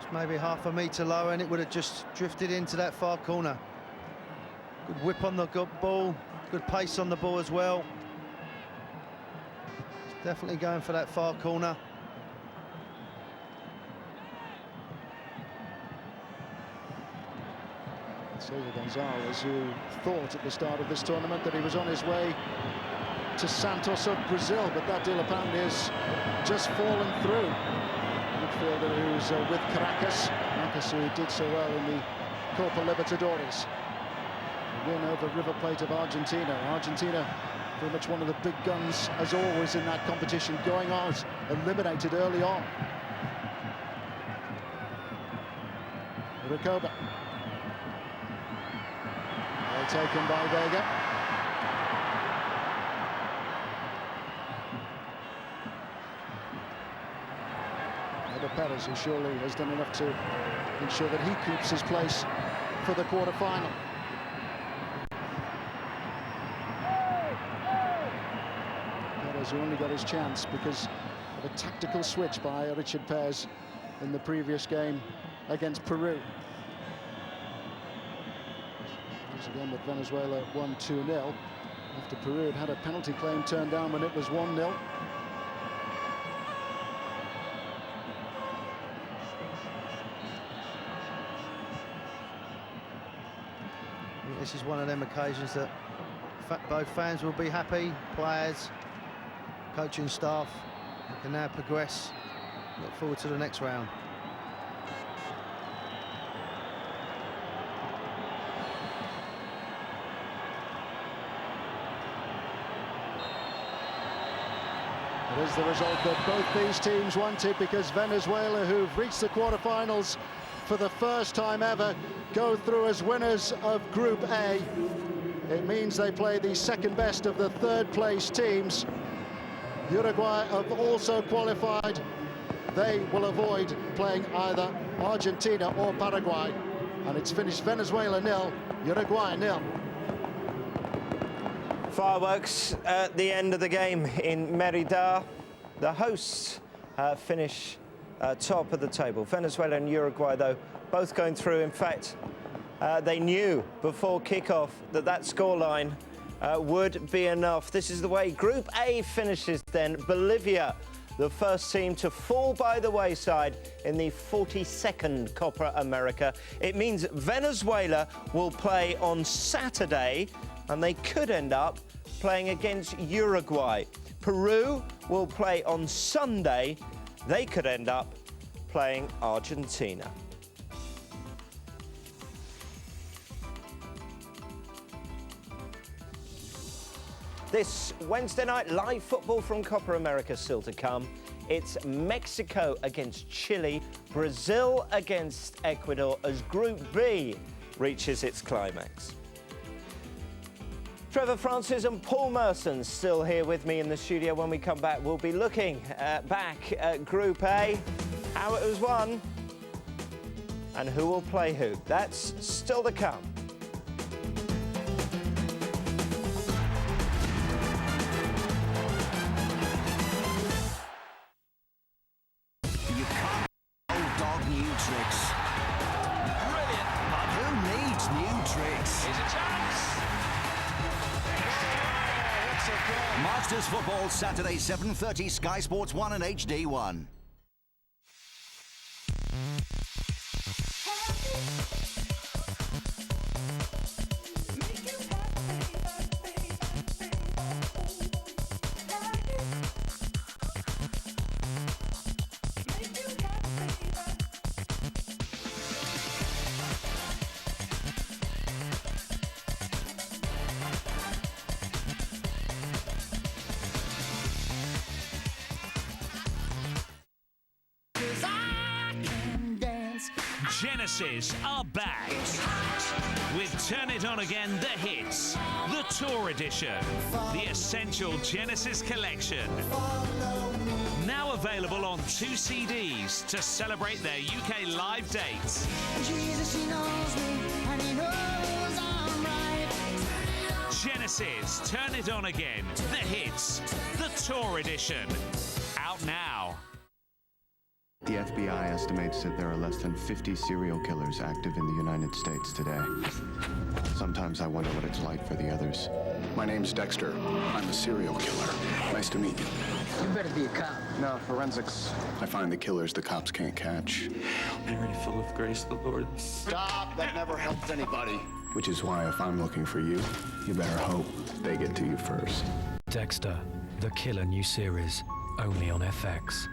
Just maybe half a metre lower and it would have just drifted into that far corner. Good whip on the ball. Good pace on the ball as well. He's definitely going for that far corner. Cesar Gonzalez, who thought at the start of this tournament that he was on his way to Santos of Brazil, but that deal apparently has just fallen through. Midfielder who's with Caracas, who did so well in the Copa Libertadores. Win over River Plate of Argentina. Argentina, very much one of the big guns, as always, in that competition, going out, eliminated early on. Recoba. Well taken by Vega. Over Perez, who surely has done enough to ensure that he keeps his place for the quarter-final. Perez, who only got his chance because of a tactical switch by Richard Perez in the previous game against Peru. Once again with Venezuela 1-2-0 after Peru had a penalty claim turned down when it was 1-0. This is one of them occasions that both fans will be happy, players, coaching staff can now progress. Look forward to the next round. It is the result that both these teams wanted, because Venezuela, who've reached the quarterfinals for the first time ever, go through as winners of Group A. It means they play the second best of the third place teams. Uruguay have also qualified. They will avoid playing either Argentina or Paraguay. And it's finished Venezuela 0, Uruguay 0. Fireworks at the end of the game in Merida. The hosts finish top of the table. Venezuela and Uruguay, though, both going through. In fact, they knew before kickoff that that scoreline would be enough. This is the way Group A finishes then. Bolivia, the first team to fall by the wayside in the 42nd Copa America. It means Venezuela will play on Saturday, and they could end up playing against Uruguay. Peru will play on Sunday. They could end up playing Argentina. This Wednesday night, live football from Copa America still to come. It's Mexico against Chile, Brazil against Ecuador as Group B reaches its climax. Trevor Francis and Paul Merson still here with me in the studio. When we come back, we'll be looking back at Group A, how it was won, and who will play who. That's still to come. You can't old dog new tricks. Brilliant. But who needs new tricks? Here's a chance. Masters Football, Saturday, 7:30, Sky Sports 1 and HD 1. Genesis are back with Turn It On Again, the hits, the Tour Edition, the Essential Genesis Collection. Now available on 2 CDs to celebrate their UK live dates. Jesus, he knows me, and he knows I'm right. Genesis, Turn It On Again, the hits, the Tour Edition. Out now. The FBI estimates that there are less than 50 serial killers active in the United States today. Sometimes I wonder what it's like for the others. My name's Dexter. I'm a serial killer. Nice to meet you. You better be a cop. No, forensics. I find the killers the cops can't catch. Mary, full of grace, the Lord. Stop! That never helped anybody. Which is why if I'm looking for you, you better hope they get to you first. Dexter, the Killer new series, only on FX.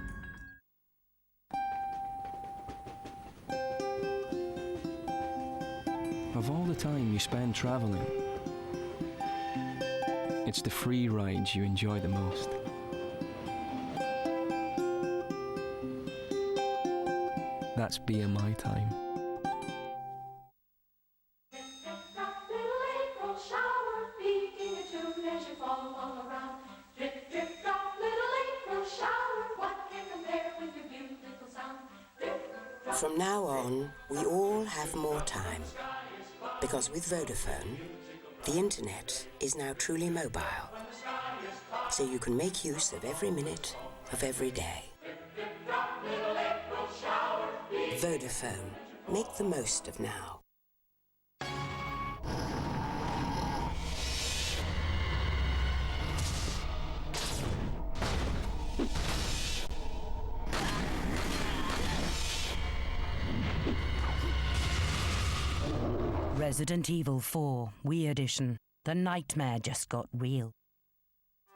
Of all the time you spend traveling, it's the free rides you enjoy the most. That's BMI time. From now on, we all have more time. Because with Vodafone, the internet is now truly mobile. So you can make use of every minute of every day. Vodafone. Make the most of now. Resident Evil 4, Wii Edition. The nightmare just got real.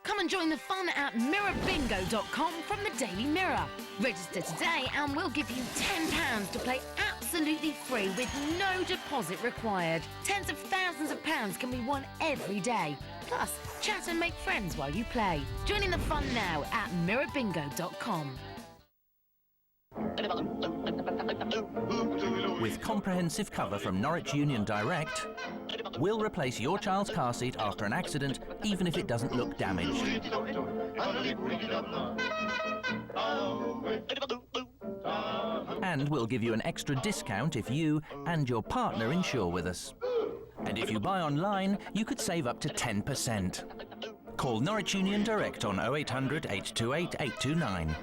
Come and join the fun at mirrorbingo.com from the Daily Mirror. Register today and we'll give you £10 to play absolutely free with no deposit required. Tens of thousands of pounds can be won every day. Plus, chat and make friends while you play. Joining the fun now at mirrorbingo.com. With comprehensive cover from Norwich Union Direct, we'll replace your child's car seat after an accident, even if it doesn't look damaged. And we'll give you an extra discount if you and your partner insure with us. And if you buy online, you could save up to 10%. Call Norwich Union Direct on 0800 828 829.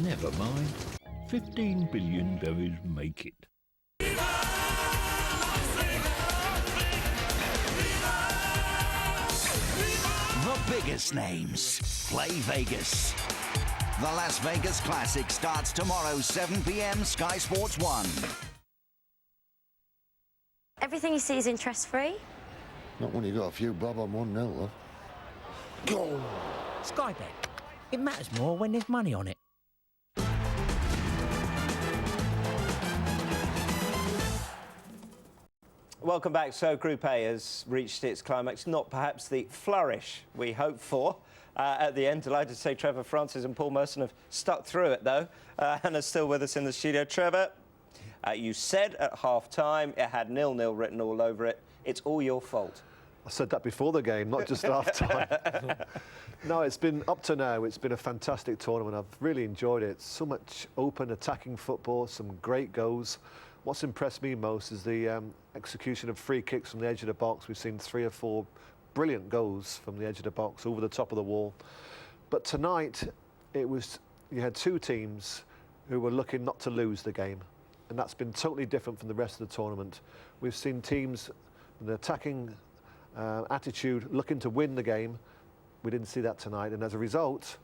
Never mind. 15 billion berries make it. The biggest names play Vegas. The Las Vegas Classic starts tomorrow, 7 p.m. Sky Sports 1. Everything you see is interest-free? Not when you got a few bob on 1-0, love. Go! Skybet. It matters more when there's money on it. Welcome back. So Group A has reached its climax, not perhaps the flourish we hoped for at the end. Delighted to say Trevor Francis and Paul Merson have stuck through it, though, and are still with us in the studio. Trevor, you said at half-time it had 0-0 written all over it. It's all your fault. I said that before the game, not just half-time. No, it's been, up to now, it's been a fantastic tournament. I've really enjoyed it. So much open, attacking football, some great goals. What's impressed me most is the execution of free kicks from the edge of the box. We've seen 3 or 4 brilliant goals from the edge of the box, over the top of the wall. But tonight, you had 2 teams who were looking not to lose the game. And that's been totally different from the rest of the tournament. We've seen teams, an attacking attitude, looking to win the game. We didn't see that tonight. And as a result,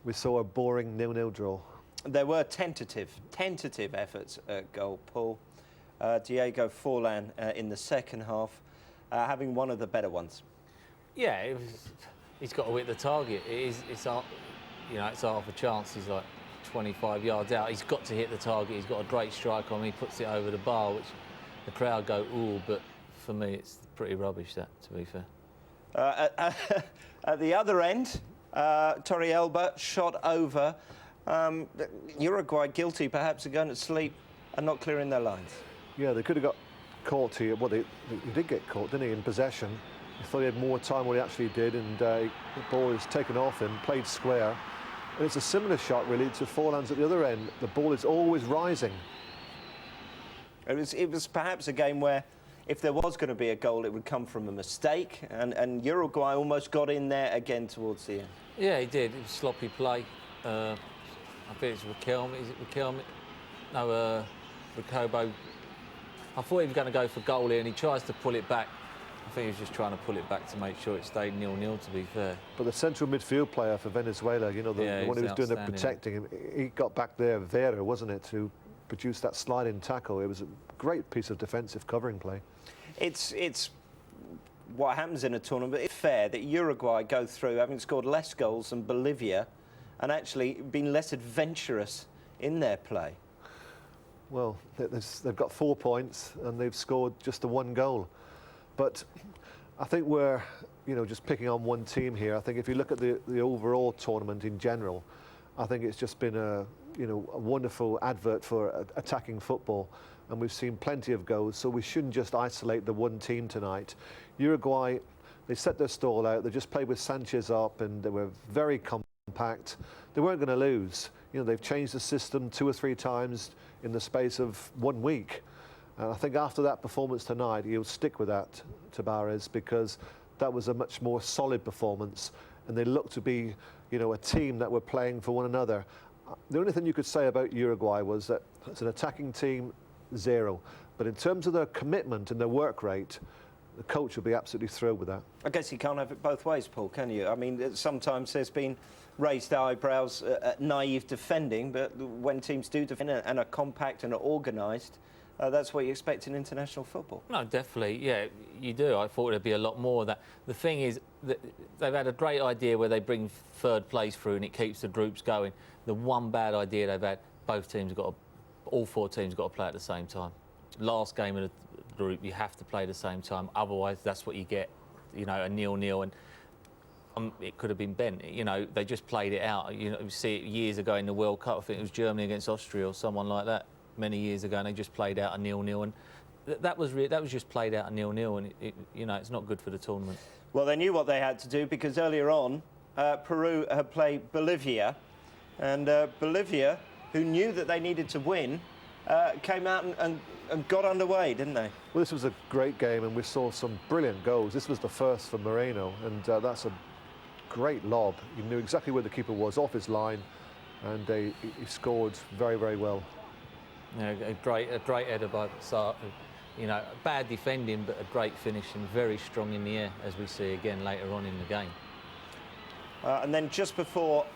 we saw a boring 0-0 draw. There were tentative efforts at goal, Paul. Diego Forlan in the second half, having one of the better ones. Yeah, he's got to hit the target. It's half a chance. He's like 25 yards out. He's got to hit the target. He's got a great strike on him. He puts it over the bar, which the crowd go, ooh, but for me, it's pretty rubbish, that, to be fair. At the other end, Torrealba shot over. Uruguay guilty, perhaps, of going to sleep and not clearing their lines. Yeah, they could have got caught here. Well, he did get caught, didn't he, in possession. He thought he had more time than he actually did, and the ball is taken off him, played square. And it's a similar shot, really, to Forlan's at the other end. The ball is always rising. It was perhaps a game where, if there was going to be a goal, it would come from a mistake, and Uruguay almost got in there again towards the end. Yeah, he did. It was sloppy play. I think it's Riquelme. Is it Riquelme? No, Ricobo. I thought he was going to go for goal here, and he tries to pull it back. I think he was just trying to pull it back to make sure it stayed 0-0, to be fair. But the central midfield player for Venezuela, you know, the one who was doing the protecting, he got back there, Vera, wasn't it, to produce that sliding tackle. It was a great piece of defensive covering play. It's what happens in a tournament. It's fair that Uruguay go through, having scored less goals than Bolivia, and actually been less adventurous in their play. well, they've got 4 points and they've scored just the 1 goal. But I think we're, just picking on one team here. I think if you look at the overall tournament in general, I think it's just been a wonderful advert for attacking football. And we've seen plenty of goals, so we shouldn't just isolate the one team tonight. Uruguay, they set their stall out. They just played with Sanchez up, and they were very compact. They weren't going to lose. They've changed the system 2 or 3 times in the space of 1 week. And I think after that performance tonight, he'll stick with that, Tabarez, because that was a much more solid performance, and they looked to be, a team that were playing for one another. The only thing you could say about Uruguay was that it's an attacking team, 0. But in terms of their commitment and their work rate, the coach will be absolutely thrilled with that. I guess you can't have it both ways, Paul, can you? I mean, sometimes there's been raised eyebrows at naive defending, but when teams do defend and are compact and are organised, that's what you expect in international football. No, definitely, yeah, you do. I thought there'd be a lot more of that. The thing is that they've had a great idea where they bring 3rd place through and it keeps the groups going. The one bad idea they've had, all 4 teams got to play at the same time. Last game of the group, you have to play at the same time. Otherwise, that's what you get, a 0-0. And it could have been bent. They just played it out. You see it years ago in the World Cup. I think it was Germany against Austria or someone like that many years ago, and they just played out a 0-0. And that was just played out a 0-0. And it's not good for the tournament. Well, they knew what they had to do because earlier on, Peru had played Bolivia, and Bolivia, who knew that they needed to win, came out and got underway, didn't they? Well, this was a great game, and we saw some brilliant goals. This was the first for Moreno, and that's a great lob. He knew exactly where the keeper was, off his line, and he scored very, very well. Yeah, a great header by Sarr. Bad defending, but a great finish and very strong in the air, as we see again later on in the game. And then just before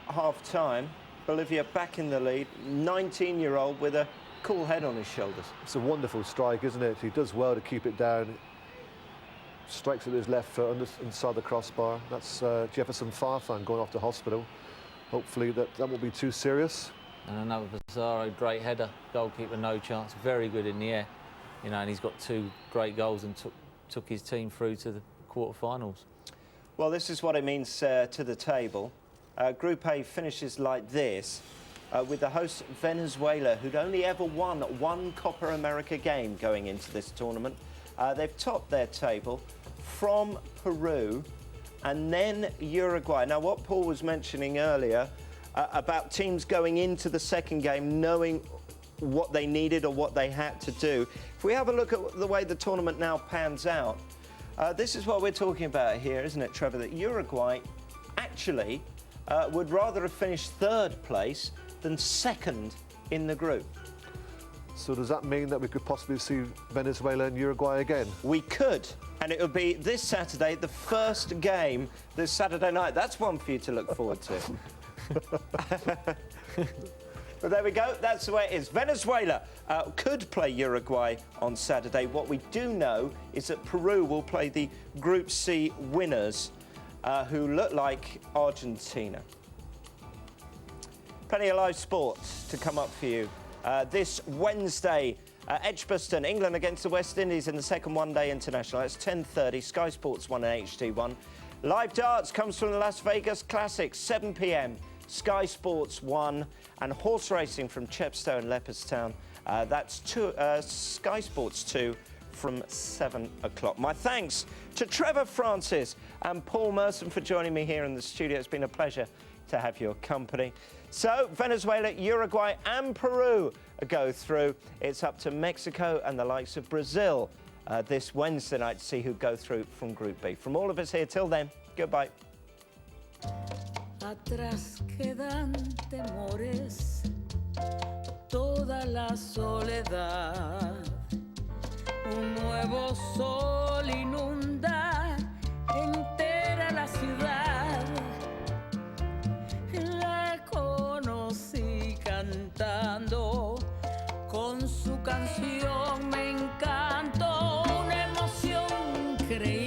half-time, Bolivia back in the lead, 19-year-old with a cool head on his shoulders. It's a wonderful strike, isn't it? He does well to keep it down. Strikes with his left foot inside the crossbar. That's Jefferson Farfan going off to hospital. Hopefully that won't be too serious. And another Pizarro, great header. Goalkeeper, no chance. Very good in the air. And he's got 2 great goals and took his team through to the quarter-finals. Well, this is what it means to the table. Group A finishes like this, with the host Venezuela, who'd only ever won 1 Copa America game going into this tournament. They've topped their table from Peru and then Uruguay. Now, what Paul was mentioning earlier about teams going into the second game knowing what they needed or what they had to do. If we have a look at the way the tournament now pans out, this is what we're talking about here, isn't it, Trevor? That Uruguay actually would rather have finished 3rd place than 2nd in the group. So does that mean that we could possibly see Venezuela and Uruguay again? We could, and it would be this Saturday, the first game this Saturday night. That's one for you to look forward to. But there we go, that's the way it is. Venezuela could play Uruguay on Saturday. What we do know is that Peru will play the Group C winners, who look like Argentina. Plenty of live sports to come up for you. This Wednesday, Edgbaston, England against the West Indies in the second one-day international. That's 10:30, Sky Sports 1 and HD1. Live darts comes from the Las Vegas Classic, 7 p.m, Sky Sports 1, and horse racing from Chepstow and Leopardstown. That's Sky Sports 2 from 7 o'clock. My thanks to Trevor Francis and Paul Merson for joining me here in the studio. It's been a pleasure to have your company. So, Venezuela, Uruguay and Peru go through. It's up to Mexico and the likes of Brazil this Wednesday night to see who go through from Group B. From all of us here, till then, goodbye. Atrás quedan temores, toda la soledad. Un nuevo sol inunda entera la ciudad. La conocí cantando, con su canción me encantó, una emoción increíble.